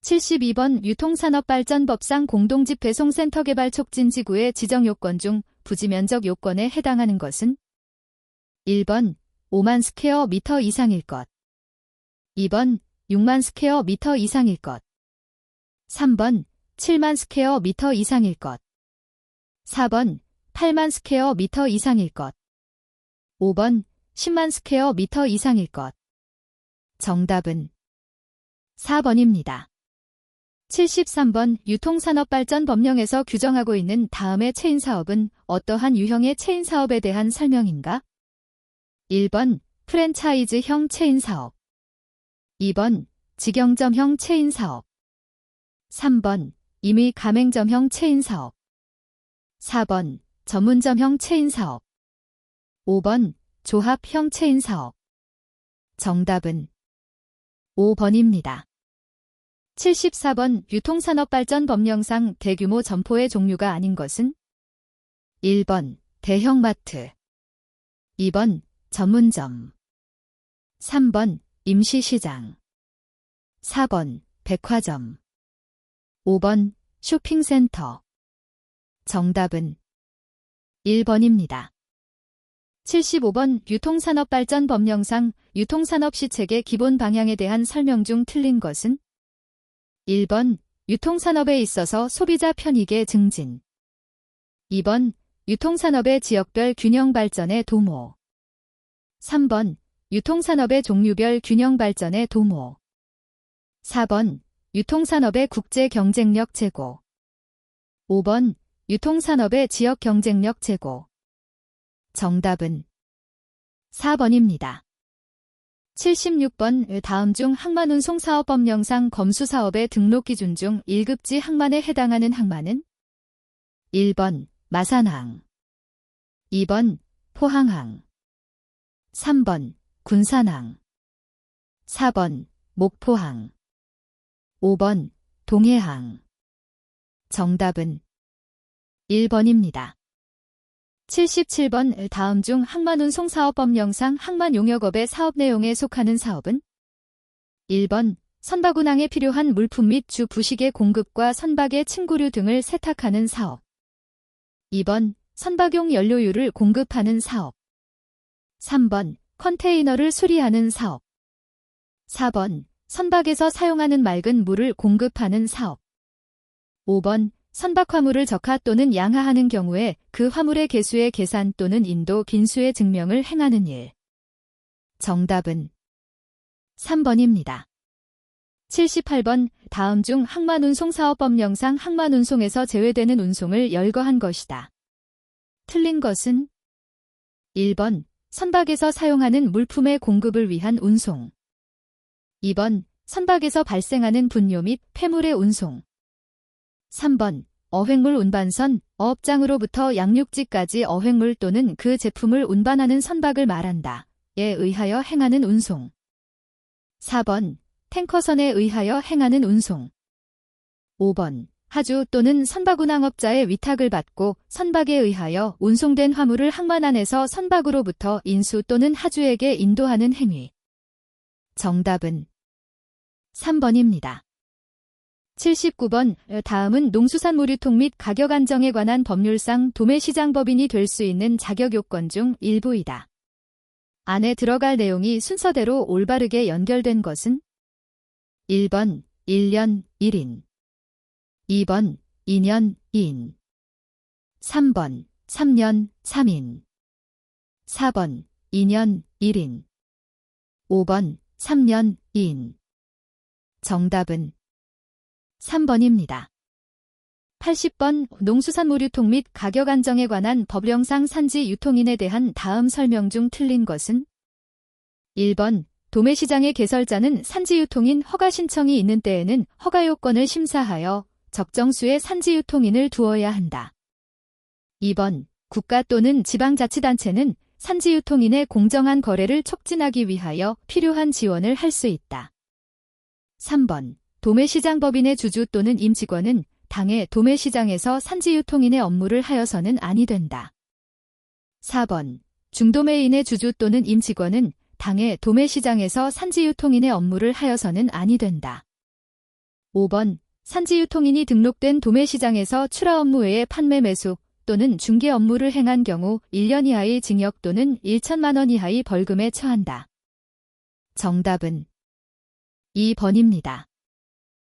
72번 유통산업발전법상 공동집배송센터 개발 촉진지구의 지정요건 중 부지면적 요건에 해당하는 것은? 1번 5만 스퀘어 미터 이상일 것, 2번 6만 스퀘어 미터 이상일 것, 3번 7만 스퀘어 미터 이상일 것, 4번 8만 스퀘어 미터 이상일 것, 5번 10만 스퀘어 미터 이상일 것. 정답은 4번입니다. 73번 유통산업발전법령에서 규정하고 있는 다음의 체인사업은 어떠한 유형의 체인사업에 대한 설명인가? 1번 프랜차이즈형 체인사업, 2번 직영점형 체인사업, 3번 임의 가맹점형 체인사업, 4번 전문점형 체인사업, 5번 조합형 체인사업. 정답은 5번입니다. 74번 유통산업발전법령상 대규모 점포의 종류가 아닌 것은? 1번 대형마트, 2번 전문점, 3번 임시시장, 4번 백화점, 5번 쇼핑센터. 정답은 1번입니다. 75번 유통산업발전법령상 유통산업시책의 기본 방향에 대한 설명 중 틀린 것은? 1번 유통산업에 있어서 소비자 편익의 증진, 2번 유통산업의 지역별 균형 발전의 도모, 3번 유통산업의 종류별 균형 발전의 도모, 4번 유통산업의 국제 경쟁력 제고, 5번 유통산업의 지역 경쟁력 제고. 정답은 4번입니다. 76번 다음 중 항만운송사업법령상 검수사업의 등록기준 중 1급지 항만에 해당하는 항만은 1번 마산항, 2번 포항항, 3번 군산항, 4번 목포항, 5번 동해항. 정답은 1번입니다. 77번 다음 중 항만운송사업법령상 항만용역업의 사업 내용에 속하는 사업은 1번 선박운항에 필요한 물품 및 주 부식의 공급과 선박의 침구류 등을 세탁하는 사업, 2번 선박용 연료유를 공급하는 사업, 3번 컨테이너를 수리하는 사업, 4번 선박에서 사용하는 맑은 물을 공급하는 사업, 5번 선박 화물을 적하 또는 양하하는 경우에 그 화물의 개수의 계산 또는 인도 빈수의 증명을 행하는 일. 정답은 3번입니다. 78번 다음 중 항만운송사업법령상 항만운송에서 제외되는 운송을 열거한 것이다. 틀린 것은 1번 선박에서 사용하는 물품의 공급을 위한 운송, 2번 선박에서 발생하는 분뇨 및 폐물의 운송, 3번 어획물 운반선, 어업장으로부터 양육지까지 어획물 또는 그 제품을 운반하는 선박을 말한다. 에 의하여 행하는 운송. 4번 탱커선에 의하여 행하는 운송. 5번 하주 또는 선박운항업자의 위탁을 받고 선박에 의하여 운송된 화물을 항만 안에서 선박으로부터 인수 또는 하주에게 인도하는 행위. 정답은 3번입니다. 79번 다음은 농수산물유통 및 가격 안정에 관한 법률상 도매시장법인이 될 수 있는 자격 요건 중 일부이다. 안에 들어갈 내용이 순서대로 올바르게 연결된 것은 1번 1년 1인, 2번 2년 2인, 3번 3년 3인, 4번 2년 1인, 5번 3년 2인. 정답은 3번입니다. 80번 농수산물유통 및 가격 안정에 관한 법령상 산지 유통인에 대한 다음 설명 중 틀린 것은 1번 도매시장의 개설자는 산지유통인 허가 신청이 있는 때에는 허가 요건을 심사하여 적정수의 산지유통인을 두어야 한다. 2번 국가 또는 지방자치단체는 산지유통인의 공정한 거래를 촉진하기 위하여 필요한 지원을 할 수 있다. 3번 도매시장법인의 주주 또는 임직원은 당해 도매시장에서 산지유통인의 업무를 하여서는 아니 된다. 4번 중도매인의 주주 또는 임직원은 당해 도매시장에서 산지유통인의 업무를 하여서는 아니 된다. 5번 산지유통인이 등록된 도매시장에서 출하 업무 외에 판매 매수 또는 중개 업무를 행한 경우 1년 이하의 징역 또는 1천만 원 이하의 벌금에 처한다. 정답은 2번입니다.